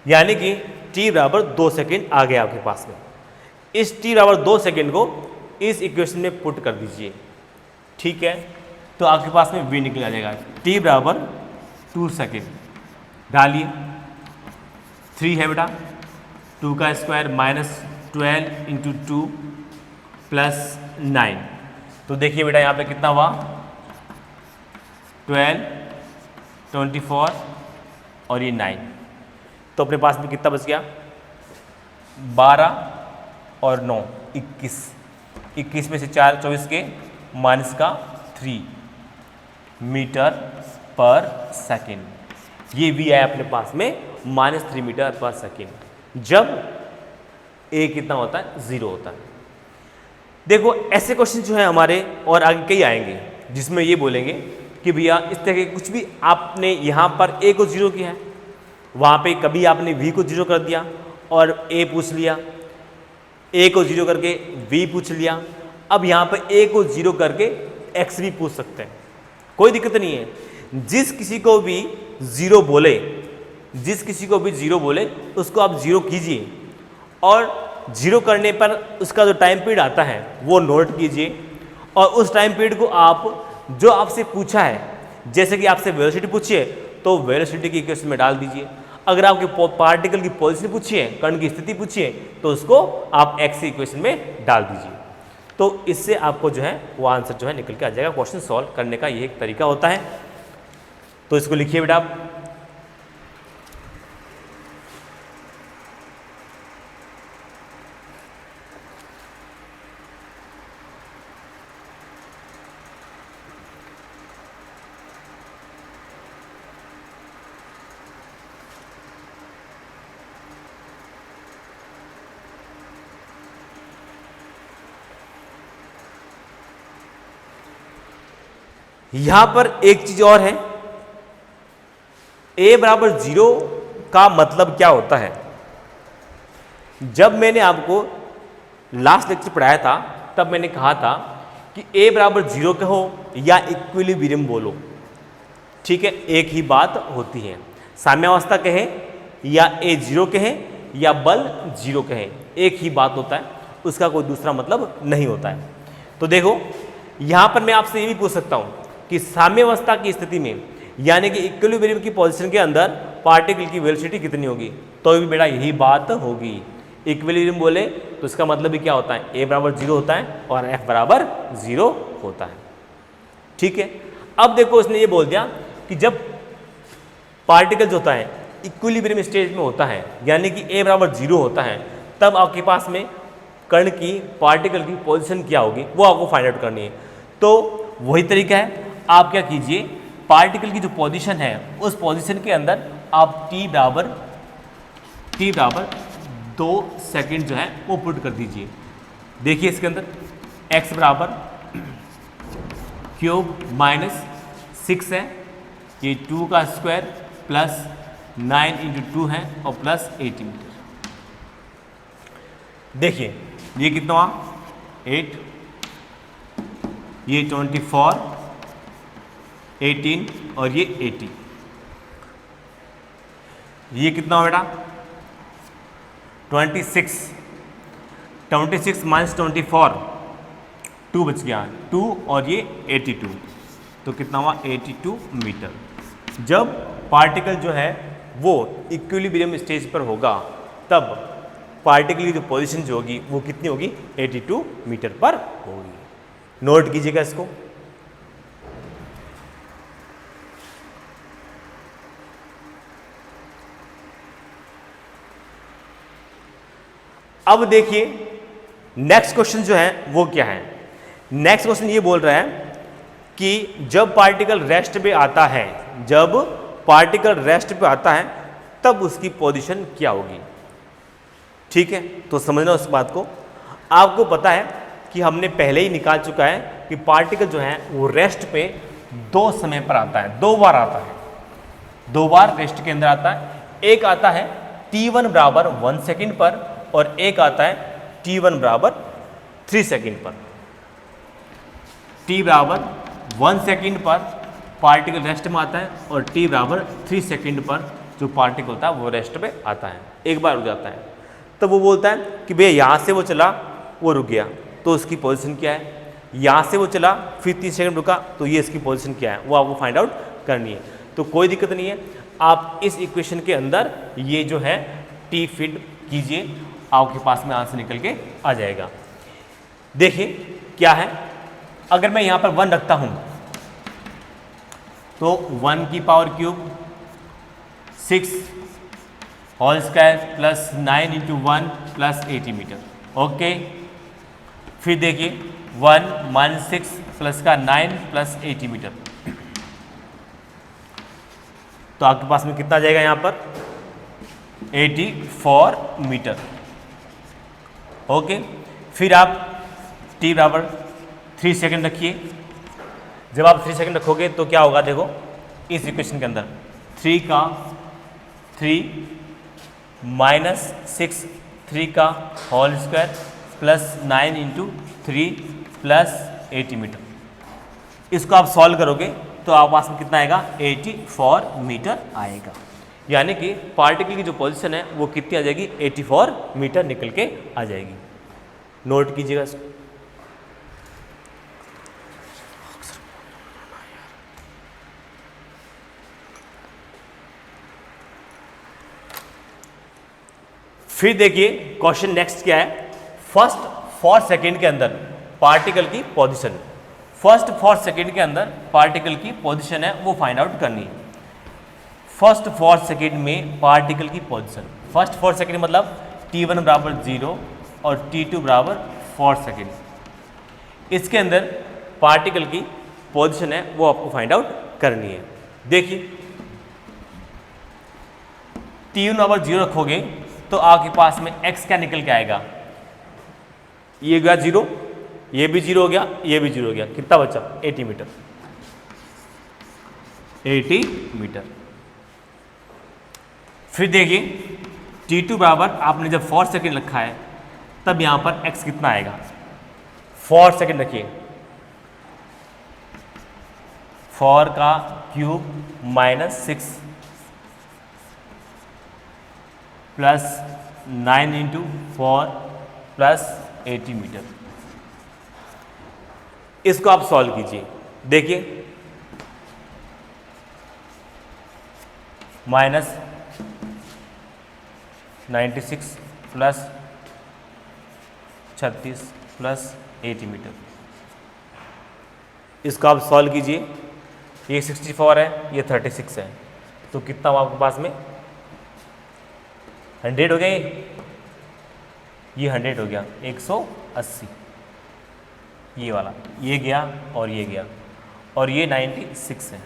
यानी कि t बराबर 2 सेकेंड आ गया आपके पास में। इस t बराबर 2 सेकेंड को इस इक्वेशन में पुट कर दीजिए, ठीक है। तो आपके पास में v निकल आ जाएगा, t बराबर 2 सेकेंड डालिए, 3 है बेटा, 2 का स्क्वायर माइनस 12 इंटू 2 प्लस 9। तो देखिए बेटा यहाँ पे कितना हुआ, 12, 24 और ये 9। तो अपने पास में कितना बच गया, 12 और 9 21, 21 में से 4 24 के माइनस का 3 मीटर पर सेकेंड। ये भी आया अपने पास में -3 मीटर पर सेकेंड जब a कितना होता है, 0 होता है। देखो ऐसे क्वेश्चन जो है हमारे और आगे कई आएंगे जिसमें ये बोलेंगे कि भैया इस तरह के कुछ भी आपने यहाँ पर a को 0 किया है, वहाँ पे कभी आपने v को 0 कर दिया और a पूछ लिया, a को 0 करके v पूछ लिया, अब यहाँ पर a को 0 करके x भी पूछ सकते हैं, कोई दिक्कत नहीं है। जिस किसी को भी 0 बोले, जिस किसी को भी 0 बोले उसको आप 0 कीजिए और 0 करने पर उसका जो टाइम पीरियड आता है वो नोट कीजिए और उस टाइम पीरियड को आप जो आपसे पूछा है, जैसे कि आपसे वेलोसिटी पूछी है तो वेलोसिटी की इक्वेशन में डाल दीजिए। अगर आपके पार्टिकल की पोजीशन पूछी है, कण की स्थिति पूछी है, तो उसको आप x की इक्वेशन में डाल दीजिए। तो इससे आपको जो है वो आंसर जो है निकल के आ जाएगा। क्वेश्चन सॉल्व करने का ये एक तरीका होता है। तो इसको लिखिए बेटा आप, यहां पर एक चीज और है, a बराबर 0 का मतलब क्या होता है। जब मैंने आपको लास्ट लेक्चर पढ़ाया था तब मैंने कहा था कि a बराबर 0 कहो या इक्विलिब्रियम बोलो, ठीक है, एक ही बात होती है। साम्यावस्था कहें या a 0 कहें या बल 0 कहें, एक ही बात होता है, उसका कोई दूसरा मतलब नहीं होता है। तो देखो यहां पर मैं आपसे ये भी पूछ सकता हूं कि साम्यावस्था की स्थिति में यानी कि इक्विलिब्रियम की पोजीशन के अंदर पार्टिकल की वेलोसिटी कितनी होगी, तो भी बेटा यही बात होगी। इक्विलिब्रियम बोले तो इसका मतलब भी क्या होता है, a बराबर 0 होता है और f बराबर 0 होता है, ठीक है। अब देखो इसने ये बोल दिया कि जब पार्टिकल जो होता है इक्विलिब्रियम स्टेज में होता है यानी कि a बराबर 0 होता है, तब आपके पास में कण की पार्टिकल की पोजीशन क्या होगी वो आपको फाइंड आउट करनी है। तो वही तरीका है, आप क्या कीजिए, पार्टिकल की जो पोजीशन है उस पोजीशन के अंदर आप t बराबर 2 सेकेंड जो है वो पुट कर दीजिए। देखिए इसके अंदर x बराबर क्यूब -6 है, ये 2 का स्क्वायर प्लस 9 इंटू 2 है और प्लस 18 मीटर। देखिए ये कितना हुआ, 8, ये 24, 18 और ये 80। ये कितना हो बेटा, 26 माइनस 24, 2 बच गया, 2 और ये 82, तो कितना हुआ 82 मीटर। जब पार्टिकल जो है वो इक्विलिब्रियम स्टेज पर होगा तब पार्टिकल की जो पोजीशन जो होगी वो कितनी होगी, 82 मीटर पर होगी। नोट कीजिएगा इसको। अब देखिए नेक्स्ट क्वेश्चन जो है वो क्या है। नेक्स्ट क्वेश्चन ये बोल रहा है कि जब पार्टिकल रेस्ट पे आता है, जब पार्टिकल रेस्ट पे आता है तब उसकी पोजीशन क्या होगी, ठीक है। तो समझना उस बात को। आपको पता है कि हमने पहले ही निकाल चुका है कि पार्टिकल जो है वो रेस्ट पे 2 समय पर आता है, 2 बार आता है, 2 बार रेस्ट के अंदर आता है। एक आता है t1 बराबर 1 सेकेंड पर और एक आता है t1 बराबर 3 सेकेंड पर। t बराबर 1 सेकेंड पर पार्टिकल रेस्ट में आता है और t बराबर 3 सेकेंड पर जो पार्टिकल होता है वो रेस्ट पे आता है, एक बार रुक जाता है। तो वो बोलता है कि भैया यहाँ से वो चला, वो रुक गया, तो उसकी पोजीशन क्या है, यहाँ से वो चला फिर 30 सेकंड रुका तो ये इसकी पोजीशन क्या है वो आपको फाइंड आउट करनी है। तो कोई दिक्कत नहीं है, आप इस इक्वेशन के अंदर ये जो है टी फिट कीजिए, आपके पास में आंसर निकल के आ जाएगा। देखिए क्या है, अगर मैं यहाँ पर 1 रखता हूँ तो 1 की power cube 6 whole square plus 9 into 1 plus 80 metre. Okay, फिर देखिए 1 माइनस 6 प्लस का 9 प्लस 80 मीटर, तो आपके पास में कितना आ जाएगा यहाँ पर 84 मीटर। ओके, फिर आप t बराबर 3 सेकेंड रखिए। जब आप 3 सेकेंड रखोगे तो क्या होगा, देखो इस इक्वेशन के अंदर 3 का 3 माइनस 6 3 का whole square plus 9 into 3 plus 80 metre. इसको आप सॉल्व करोगे तो आपके पास में कितना आएगा 84 मीटर आएगा, यानी कि पार्टिकल की जो पोजीशन है वो कितनी आ जाएगी 84 मीटर निकल के आ जाएगी। नोट कीजिएगा इसको। फिर देखिए क्वेश्चन नेक्स्ट क्या है, फर्स्ट 4 सेकेंड के अंदर पार्टिकल की पोजीशन, फर्स्ट 4 सेकेंड के अंदर पार्टिकल की पोजीशन है वो फाइंड आउट करनी है। फर्स्ट 4 सेकेंड में पार्टिकल की पोजीशन, फर्स्ट 4 सेकेंड मतलब t1 बराबर 0 और t2 बराबर 4 सेकेंड। इसके अंदर पार्टिकल की पोजीशन है वो आपको फाइंड आउट करनी है। देखिए t1 बराबर 0 रखोगे तो आपके पास में x क्या निकल के आएगा, ये गया 0, ये भी 0 हो गया, ये भी 0 हो गया, कितना बचा 80 मीटर, 80 मीटर। फिर देखिए t2 बराबर आपने जब 4 सेकेंड रखा है तब यहां पर x कितना आएगा, 4 सेकेंड रखिए, 4 का cube minus 6 plus 9 into 4 plus 80 metre. इसको आप सॉल्व कीजिए। देखिए माइनस 96 प्लस 36 प्लस 80 मीटर, इसको आप सॉल्व कीजिए। ये 64 है, ये 36 है, तो कितना हुआ आपके पास में 100 हो गया, ये 100 हो गया, 180 ये वाला, ये गया और ये गया, और ये 96 है,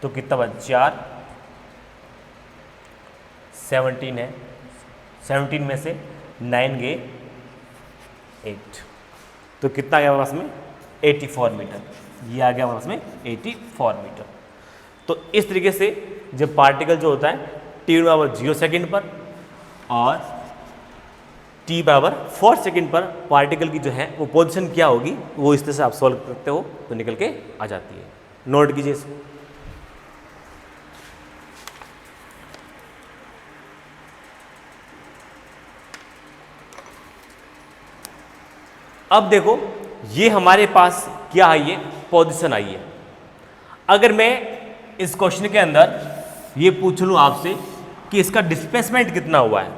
तो कितना बचा 4 17 है, 17 में से 9 गए 8, तो कितना आ गया पास में 84 मीटर, ये आ गया पास में 84 मीटर। तो इस तरीके से जब पार्टिकल जो होता है t बराबर 0 सेकेंड पर और t बराबर 4 सेकेंड पर पार्टिकल की जो है वो पोजीशन क्या होगी वो इस तरह से आप सॉल्व करते हो तो निकल के आ जाती है। नोट कीजिए इसको। अब देखो ये हमारे पास क्या है, ये पोजीशन आई है। अगर मैं इस क्वेश्चन के अंदर ये पूछ लूँ आपसे कि इसका डिस्प्लेसमेंट कितना हुआ है,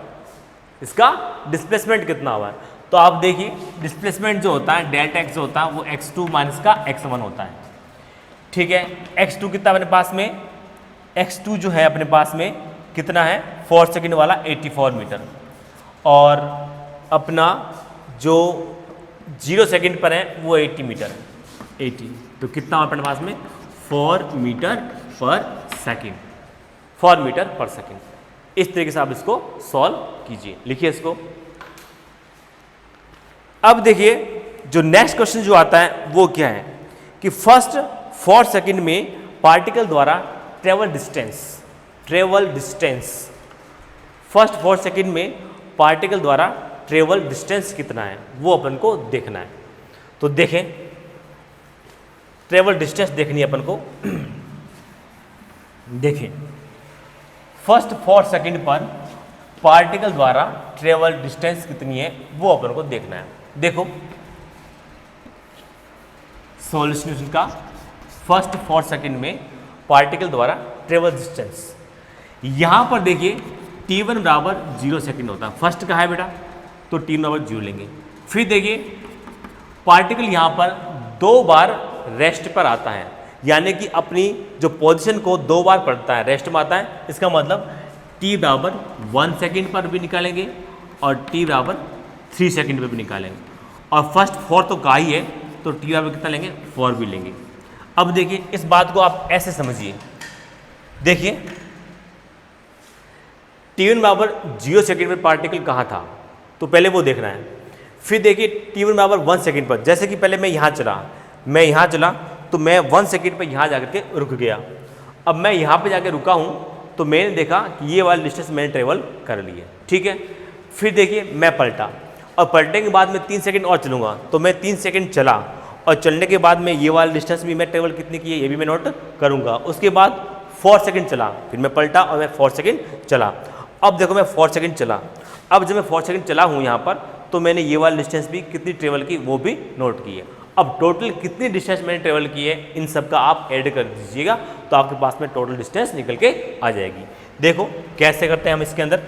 इसका डिस्प्लेसमेंट कितना हुआ है, तो आप देखिए डिस्प्लेसमेंट जो होता है डेल्टा एक्स जो होता है वो x2 माइनस का x1 होता है। ठीक है, x2 कितना अपने पास में, x2 जो है अपने पास में कितना है 4 सेकेंड वाला 84 मीटर, और अपना जो 0 सेकेंड पर है वो 80 मीटर है, 80, तो कितना अपने पास में 4 मीटर पर सेकेंड, 4 मीटर पर सेकेंड। इस तरीके से आप इसको सॉल्व कीजिए, लिखिए इसको। अब देखिए जो नेक्स्ट क्वेश्चन जो आता है वो क्या है कि फर्स्ट 4 सेकेंड में पार्टिकल द्वारा ट्रेवल डिस्टेंस फर्स्ट 4 सेकेंड में पार्टिकल द्वारा ट्रेवल डिस्टेंस कितना है वो अपन को देखना है। तो देखें ट्रेवल डिस्टेंस देखनी है अपन को। देखें फर्स्ट 4 सेकेंड पर पार्टिकल द्वारा ट्रेवल डिस्टेंस कितनी है वो अपन को देखना है। देखो सॉल्यूशन का फर्स्ट 4 सेकेंड में पार्टिकल द्वारा ट्रेवल डिस्टेंस, यहाँ पर देखिए t1 बराबर 0 सेकेंड होता है, फर्स्ट का है बेटा, तो t1 बराबर 0 लेंगे। फिर देखिए पार्टिकल यहाँ पर 2 बार रेस्ट पर आता है, यानी कि अपनी जो पोजीशन को 2 बार पढ़ता है, रेस्ट में आता है, इसका मतलब t बराबर 1 सेकेंड पर भी निकालेंगे और t बराबर 3 सेकेंड पर भी निकालेंगे, और फर्स्ट 4 तो का ही है, तो t बराबर कितना लेंगे 4 भी लेंगे। अब देखिए इस बात को आप ऐसे समझिए, देखिए t1 बराबर 0 सेकेंड पर पार्टिकल कहाँ था, तो पहले वो देखना है। फिर देखिए t1 बराबर 1 सेकेंड पर, जैसे कि पहले मैं यहाँ चला, तो मैं 1 सेकेंड पर यहाँ जाकर के रुक गया। अब मैं यहाँ पे जाकर रुका हूँ, तो मैंने देखा कि ये वाला डिस्टेंस मैंने ट्रेवल कर ली है, ठीक है। फिर देखिए मैं पलटा, और पलटने के बाद मैं 3 सेकेंड और चलूँगा, तो मैं 3 सेकेंड चला, और चलने के बाद में ये वाला डिस्टेंस भी मैं ट्रेवल कितनी की है ये भी मैं नोट करूँगा। उसके बाद 4 सेकेंड चला, फिर मैं पलटा और मैं 4 सेकेंड चला। अब देखो मैं 4 सेकेंड चला, अब जब मैं 4 सेकेंड चला हूँ यहाँ पर, तो मैंने ये वाली डिस्टेंस भी कितनी ट्रेवल की वो भी नोट की है। अब टोटल कितनी डिस्टेंस मैंने ट्रेवल की है, इन सब का आप ऐड कर दीजिएगा, तो आपके पास में टोटल डिस्टेंस निकल के आ जाएगी। देखो कैसे करते हैं हम इसके अंदर,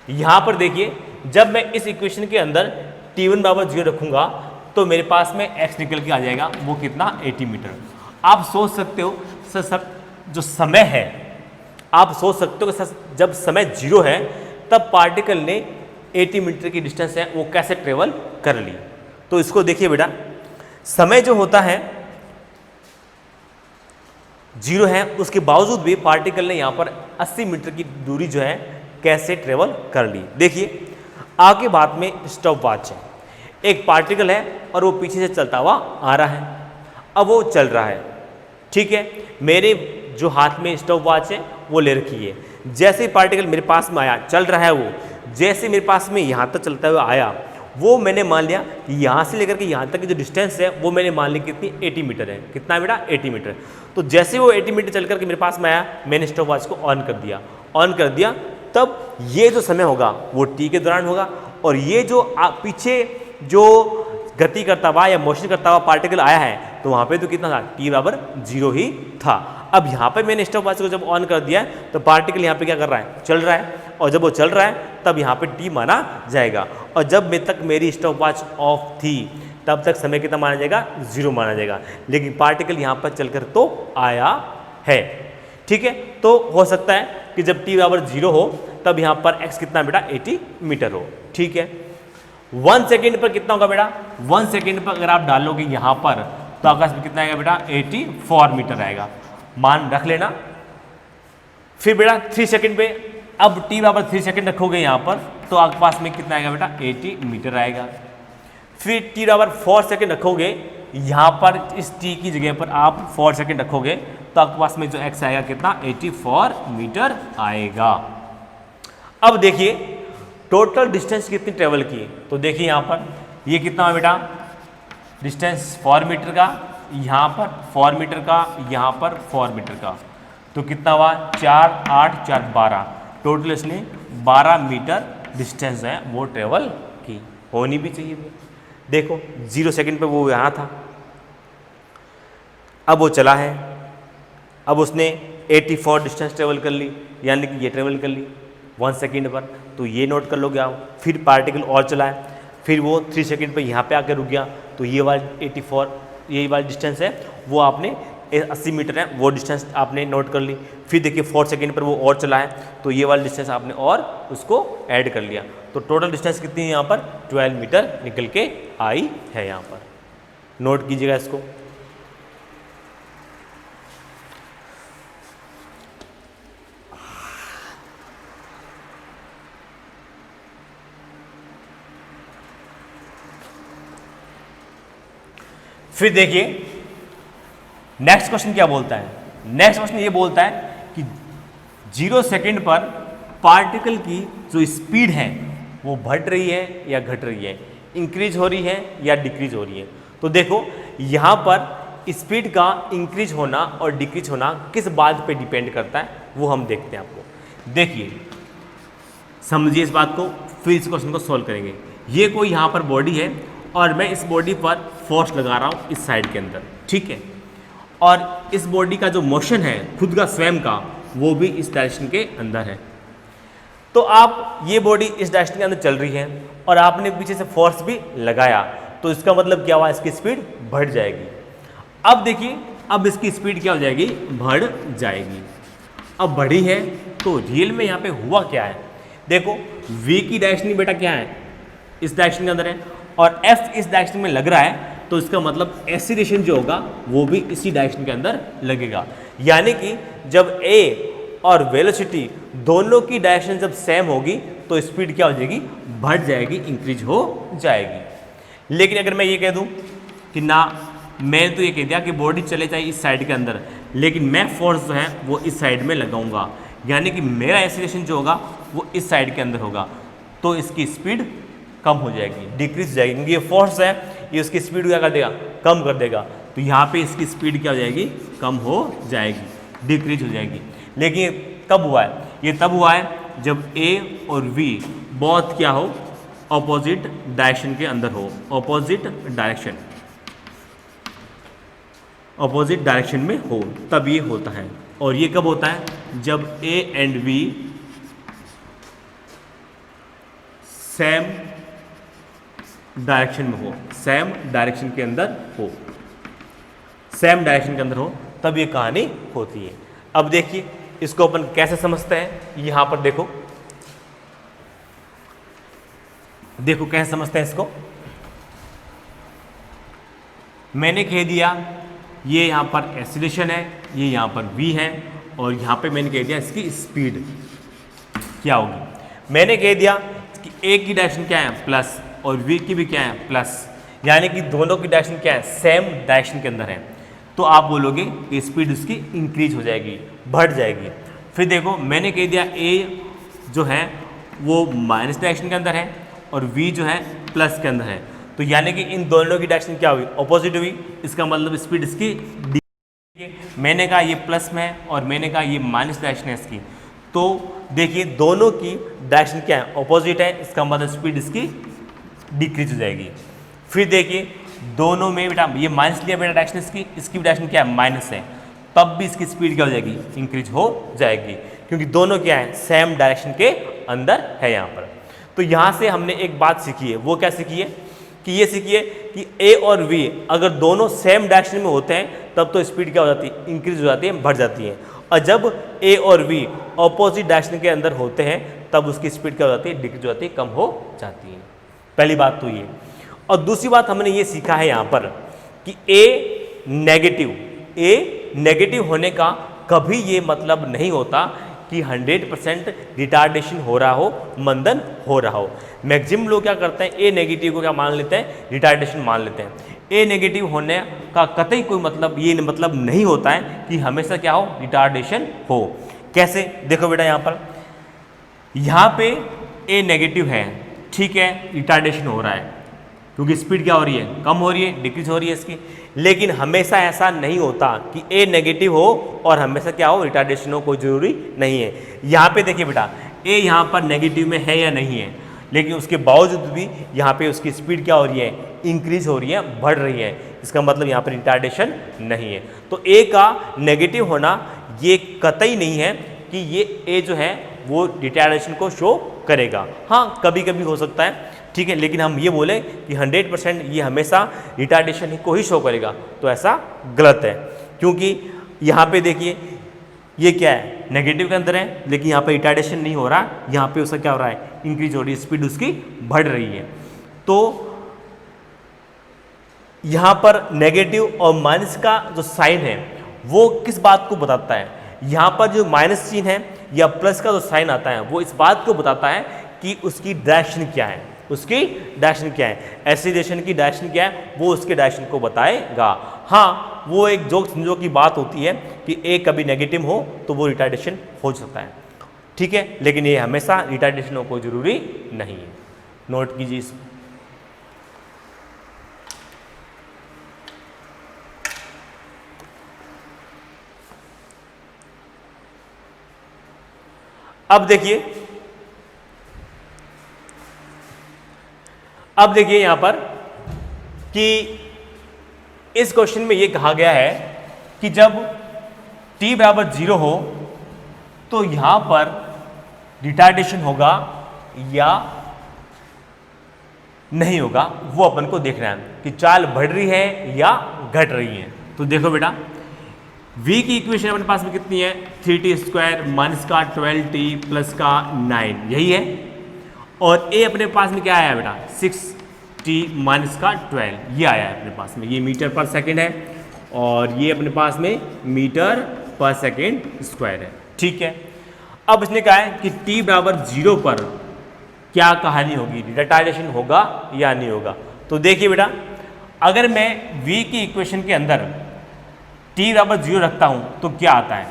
यहाँ पर देखिए जब मैं इस इक्वेशन के अंदर t1 बराबर 0 रखूँगा, तो मेरे पास में x निकल के आ जाएगा, वो कितना 80 मीटर। आप सोच सकते हो सर जो समय है, आप सोच सकते हो कि सर जब समय 0 है तब पार्टिकल ने 80 मीटर की डिस्टेंस है वो कैसे ट्रेवल कर ली। तो इसको देखिए बेटा, समय जो होता है 0 है, उसके बावजूद भी पार्टिकल ने यहाँ पर 80 मीटर की दूरी जो है कैसे ट्रेवल कर ली। देखिए आगे बात में स्टॉप वॉच है, एक पार्टिकल है और वो पीछे से चलता हुआ आ रहा है, अब वो चल रहा है, ठीक है। मेरे जो हाथ में स्टॉप वॉच है वो ले रखी है, जैसे ही पार्टिकल मेरे पास में आया, चल रहा है वो, जैसे मेरे पास में यहाँ तक चलता हुआ आया, वो मैंने मान लिया कि यहाँ से लेकर के यहाँ तक की जो डिस्टेंस है वो मैंने मान ली कितनी 80 मीटर है। कितना है बेटा 80 मीटर। तो जैसे वो 80 मीटर चल करके मेरे पास में आया, मैंने स्टॉप वॉच को ऑन कर दिया, तब ये जो समय होगा वो t के दौरान होगा, और ये जो पीछे जो गति करता हुआ या मोशन करता हुआ पार्टिकल आया है, तो वहाँ पे तो कितना था t बराबर 0 ही था। अब यहाँ पे मैंने स्टॉप वॉच को जब ऑन कर दिया तो पार्टिकल यहाँ पे क्या कर रहा है, चल रहा है, और जब वो चल रहा है तब यहाँ पे t माना जाएगा, और जब तक मेरी स्टॉप वॉच ऑफ थी तब तक समय कितना माना जाएगा 0 माना जाएगा, लेकिन पार्टिकल यहाँ पर चलकर तो आया है, ठीक है। तो हो सकता है कि जब t बराबर 0 हो तब यहाँ पर x कितना बेटा 80 मीटर हो, ठीक है। 1 सेकेंड पर कितना होगा बेटा, 1 सेकेंड पर अगर आप डालोगे यहाँ पर तो आकाश में कितना आएगा बेटा 84 मीटर आएगा, मान रख लेना। फिर बेटा 3 सेकेंड पे, अब t बराबर 3 सेकेंड रखोगे यहाँ पर तो आपके पास में कितना आएगा बेटा 80 मीटर आएगा। फिर t बराबर 4 सेकेंड रखोगे, यहाँ पर इस t की जगह पर आप 4 सेकेंड रखोगे तो आपके पास में जो x आएगा कितना 84 मीटर आएगा। अब देखिए टोटल डिस्टेंस कितनी ट्रेवल की, तो देखिए यहाँ पर ये कितना है बेटा डिस्टेंस 4 मीटर का, यहाँ पर 4 मीटर का, यहाँ पर 4 मीटर का, तो कितना हुआ 4 8 4 12, टोटल इसने 12 मीटर डिस्टेंस है वो ट्रेवल की, होनी भी चाहिए। देखो 0 सेकेंड पे वो यहाँ था, अब वो चला है, अब उसने 84 डिस्टेंस ट्रेवल कर ली, यानी कि ये ट्रेवल कर ली 1 सेकेंड पर, तो ये नोट कर लोगे आप। फिर पार्टिकल और चला है, फिर वो 3 सेकेंड पर यहाँ पे आकर रुक गया, तो ये वाला 84 ये वाली डिस्टेंस है वो आपने 80 मीटर है वो डिस्टेंस आपने नोट कर ली। फिर देखिए 4 सेकेंड पर वो और चला है, तो ये वाला डिस्टेंस आपने और उसको ऐड कर लिया, तो टोटल डिस्टेंस कितनी है यहाँ पर 12 मीटर निकल के आई है। यहाँ पर नोट कीजिएगा इसको। फिर देखिए नेक्स्ट क्वेश्चन क्या बोलता है, नेक्स्ट क्वेश्चन ये बोलता है कि 0 सेकेंड पर पार्टिकल की जो स्पीड है वो बढ़ रही है या घट रही है, इंक्रीज हो रही है या डिक्रीज हो रही है। तो देखो यहाँ पर स्पीड का इंक्रीज होना और डिक्रीज होना किस बात पे डिपेंड करता है वो हम देखते हैं आपको। देखिए समझिए इस बात को, फिर इस क्वेश्चन को सॉल्व करेंगे। ये कोई यहाँ पर बॉडी है और मैं इस बॉडी पर फोर्स लगा रहा हूँ इस साइड के अंदर, ठीक है, और इस बॉडी का जो मोशन है खुद का स्वयं का, वो भी इस डायरेक्शन के अंदर है। तो आप ये बॉडी इस डायरेक्शन के अंदर चल रही है और आपने पीछे से फोर्स भी लगाया, तो इसका मतलब क्या हुआ, इसकी स्पीड बढ़ जाएगी। अब देखिए, अब इसकी स्पीड क्या हो जाएगी, बढ़ जाएगी। अब बढ़ी है तो रियल में यहाँ पे हुआ क्या है, देखो v की डायरेक्शन बेटा क्या है, इस डायरेक्शन के अंदर है, और f इस डायरेक्शन में लग रहा है, तो इसका मतलब एक्सीलरेशन जो होगा वो भी इसी डायरेक्शन के अंदर लगेगा। यानी कि जब a और वेलोसिटी दोनों की डायरेक्शन जब सेम होगी तो स्पीड क्या हो जाएगी, बढ़ जाएगी, इंक्रीज हो जाएगी। लेकिन अगर मैं ये कह दूं कि ना, मैंने तो ये कह दिया कि बॉडी चले जाए इस साइड के अंदर, लेकिन मैं फोर्स जो है वो इस साइड में लगाऊंगा, यानी कि मेरा एक्सीलरेशन जो होगा वो इस साइड के अंदर होगा, तो इसकी स्पीड कम हो जाएगी, डिक्रीज हो जाएगी, क्योंकि ये फोर्स है, ये उसकी स्पीड क्या कर देगा, कम कर देगा। तो यहाँ पे इसकी स्पीड क्या हो जाएगी, कम हो जाएगी, डिक्रीज हो जाएगी। लेकिन ये कब हुआ है, ये तब हुआ है जब A और V बहुत क्या हो, ऑपोजिट डायरेक्शन के अंदर हो, ऑपोजिट डायरेक्शन में हो, तब ये होता है। और ये कब होता है, जब A and V same direction में हो, सेम डायरेक्शन के अंदर हो, सेम डायरेक्शन के अंदर हो, तब ये कहानी होती है। अब देखिए इसको अपन कैसे समझते हैं, यहां पर देखो, देखो कैसे समझते हैं इसको। मैंने कह दिया ये यहां पर एक्सीलरेशन है, ये यहां पर v है, और यहां पे मैंने कह दिया इसकी स्पीड क्या होगी। मैंने कह दिया कि a की डायरेक्शन क्या है, प्लस, और v की भी क्या है, प्लस, यानी कि दोनों की डायरेक्शन क्या है, सेम डायरेक्शन के अंदर है, तो आप बोलोगे कि स्पीड उसकी इंक्रीज हो जाएगी, बढ़ जाएगी। फिर देखो मैंने कह दिया a जो है वो माइनस डायरेक्शन के अंदर है और v जो है प्लस के अंदर है, तो यानी कि इन दोनों की डायरेक्शन क्या हुई, ऑपोजिट हुई, इसका मतलब स्पीड इसकी मैंने कहा ये प्लस में है और मैंने कहा ये माइनस डायरेक्शन है इसकी, तो देखिए दोनों की डायरेक्शन क्या है, ऑपोजिट है, इसका मतलब स्पीड इसकी डिक्रीज हो जाएगी। फिर देखिए दोनों में बेटा ये माइनस लिया बेटा डायरेक्शन इसकी भी डायरेक्शन क्या है, माइनस है, तब भी इसकी स्पीड क्या हो जाएगी, इंक्रीज हो जाएगी, क्योंकि दोनों क्या है, सेम डायरेक्शन के अंदर है यहाँ पर। तो यहाँ से हमने एक बात सीखी है, वो क्या सीखी है कि ये सीखी है कि A और V अगर दोनों सेम डायरेक्शन में होते हैं तब तो स्पीड क्या हो जाती है, इंक्रीज हो जाती है, बढ़ जाती है, और जब A और V ऑपोजिट डायरेक्शन के अंदर होते हैं तब उसकी स्पीड क्या हो जाती है, डिक्रीज हो जाती है, कम हो जाती है। पहली बात तो ये। और दूसरी बात हमने ये सीखा है यहाँ पर कि A नेगेटिव होने का कभी ये मतलब नहीं होता कि 100% रिटार्डेशन हो रहा हो, मंदन हो रहा हो। मैक्सिमम लोग क्या करते हैं, ए नेगेटिव को क्या मान लेते हैं, रिटार्डेशन मान लेते हैं। ए नेगेटिव होने का कतई कोई मतलब ये मतलब नहीं होता है कि हमेशा क्या हो, रिटार्डेशन हो। कैसे, देखो बेटा यहाँ पे ए नेगेटिव है, ठीक है, रिटार्डेशन हो रहा है क्योंकि स्पीड क्या हो रही है, कम हो रही है, डिक्रीज हो रही है इसकी। लेकिन हमेशा ऐसा नहीं होता कि ए नेगेटिव हो और हमेशा क्या हो, रिटार्डेशन हो, कोई जरूरी नहीं है। यहाँ पे देखिए बेटा ए यहाँ पर नेगेटिव में है या नहीं है, लेकिन उसके बावजूद भी यहाँ पे उसकी स्पीड क्या हो रही है, इंक्रीज हो रही है, बढ़ रही है, इसका मतलब यहाँ पर रिटार्डेशन नहीं है। तो ए का नेगेटिव होना ये कतई नहीं है कि ये ए जो है वो रिटार्डेशन को शो करेगा। हाँ कभी कभी हो सकता है, ठीक है, लेकिन हम ये बोले कि 100% ये हमेशा रिटार्डेशन को ही शो करेगा, तो ऐसा गलत है। क्योंकि यहाँ पे देखिए ये क्या है, नेगेटिव के अंदर है, लेकिन यहाँ पे रिटार्डेशन नहीं हो रहा, यहाँ पे उसका क्या हो रहा है, इंक्रीज हो रही है, स्पीड उसकी बढ़ रही है। तो यहाँ पर नेगेटिव और माइनस का जो साइन है वो किस बात को बताता है, यहाँ पर जो माइनस चिन्ह है या प्लस का जो साइन आता है वो इस बात को बताता है कि उसकी डायरेक्शन क्या है, उसकी डायरेक्शन क्या है, एक्सीलरेशन की डायरेक्शन क्या है, वो उसके डायरेक्शन को बताएगा। हाँ वो एक जोक समझो की बात होती है कि ए कभी नेगेटिव हो तो वो रिटार्डेशन हो सकता है, ठीक है, लेकिन ये हमेशा रिटार्डेशन हो कोई जरूरी नहीं है। नोट कीजिए इसको। अब देखिए यहां पर कि इस क्वेश्चन में ये कहा गया है कि जब t बराबर 0 हो तो यहां पर रिटार्डेशन होगा या नहीं होगा, वो अपन को देखना है कि चाल बढ़ रही है या घट रही है। तो देखो बेटा, v की इक्वेशन अपने पास में कितनी है, 3t² माइनस का 12t प्लस का 9, यही है। और a अपने पास में क्या आया बेटा, 6t माइनस का 12, ये आया है अपने पास में। ये मीटर पर सेकेंड है और ये अपने पास में मीटर पर सेकेंड स्क्वायर है, ठीक है। अब इसने कहा है कि t बराबर 0 पर क्या कहानी होगी, रिटार्डेशन होगा या नहीं होगा। तो देखिए बेटा, अगर मैं v की इक्वेशन के अंदर t बराबर 0 रखता हूं तो क्या आता है,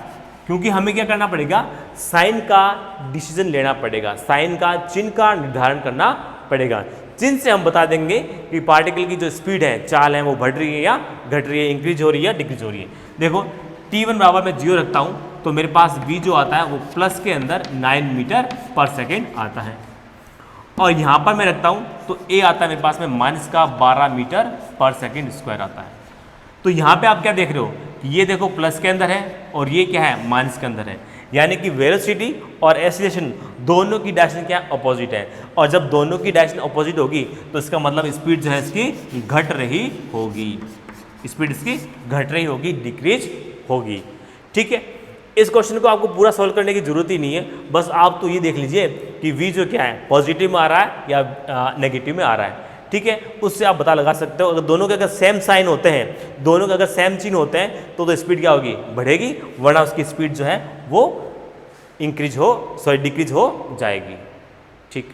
क्योंकि हमें क्या करना पड़ेगा, साइन का डिसीजन लेना पड़ेगा, साइन का चिन्ह का निर्धारण करना पड़ेगा। चिन्ह से हम बता देंगे कि पार्टिकल की जो स्पीड है, चाल है, वो बढ़ रही है या घट रही है, इंक्रीज हो रही है या डिक्रीज हो रही है। देखो t1 बराबर मैं 0 रखता हूं तो मेरे पास v जो आता है वो प्लस के अंदर 9 मीटर पर सेकेंड आता है। और यहाँ पर मैं रखता हूँ तो a आता है मेरे पास में माइनस का 12 मीटर पर सेकेंड स्क्वायर आता है। तो यहाँ पे आप क्या देख रहे हो कि ये देखो प्लस के अंदर है और ये क्या है, माइनस के अंदर है, यानी कि वेलोसिटी और एक्सीलरेशन दोनों की डायरेक्शन क्या अपोजिट है। और जब दोनों की डायरेक्शन अपोजिट होगी तो इसका मतलब स्पीड जो है इसकी घट रही होगी, स्पीड इसकी घट रही होगी, डिक्रीज होगी, ठीक है। इस क्वेश्चन को आपको पूरा सॉल्व करने की जरूरत ही नहीं है, बस आप तो ये देख लीजिए कि v जो क्या है, पॉजिटिव में आ रहा है या नेगेटिव में आ रहा है, ठीक है। उससे आप पता लगा सकते हो। अगर दोनों के अगर सेम साइन होते हैं, दोनों के अगर सेम चिन्ह होते हैं तो स्पीड क्या होगी, बढ़ेगी, वरना उसकी स्पीड जो है वो डिक्रीज हो जाएगी, ठीक।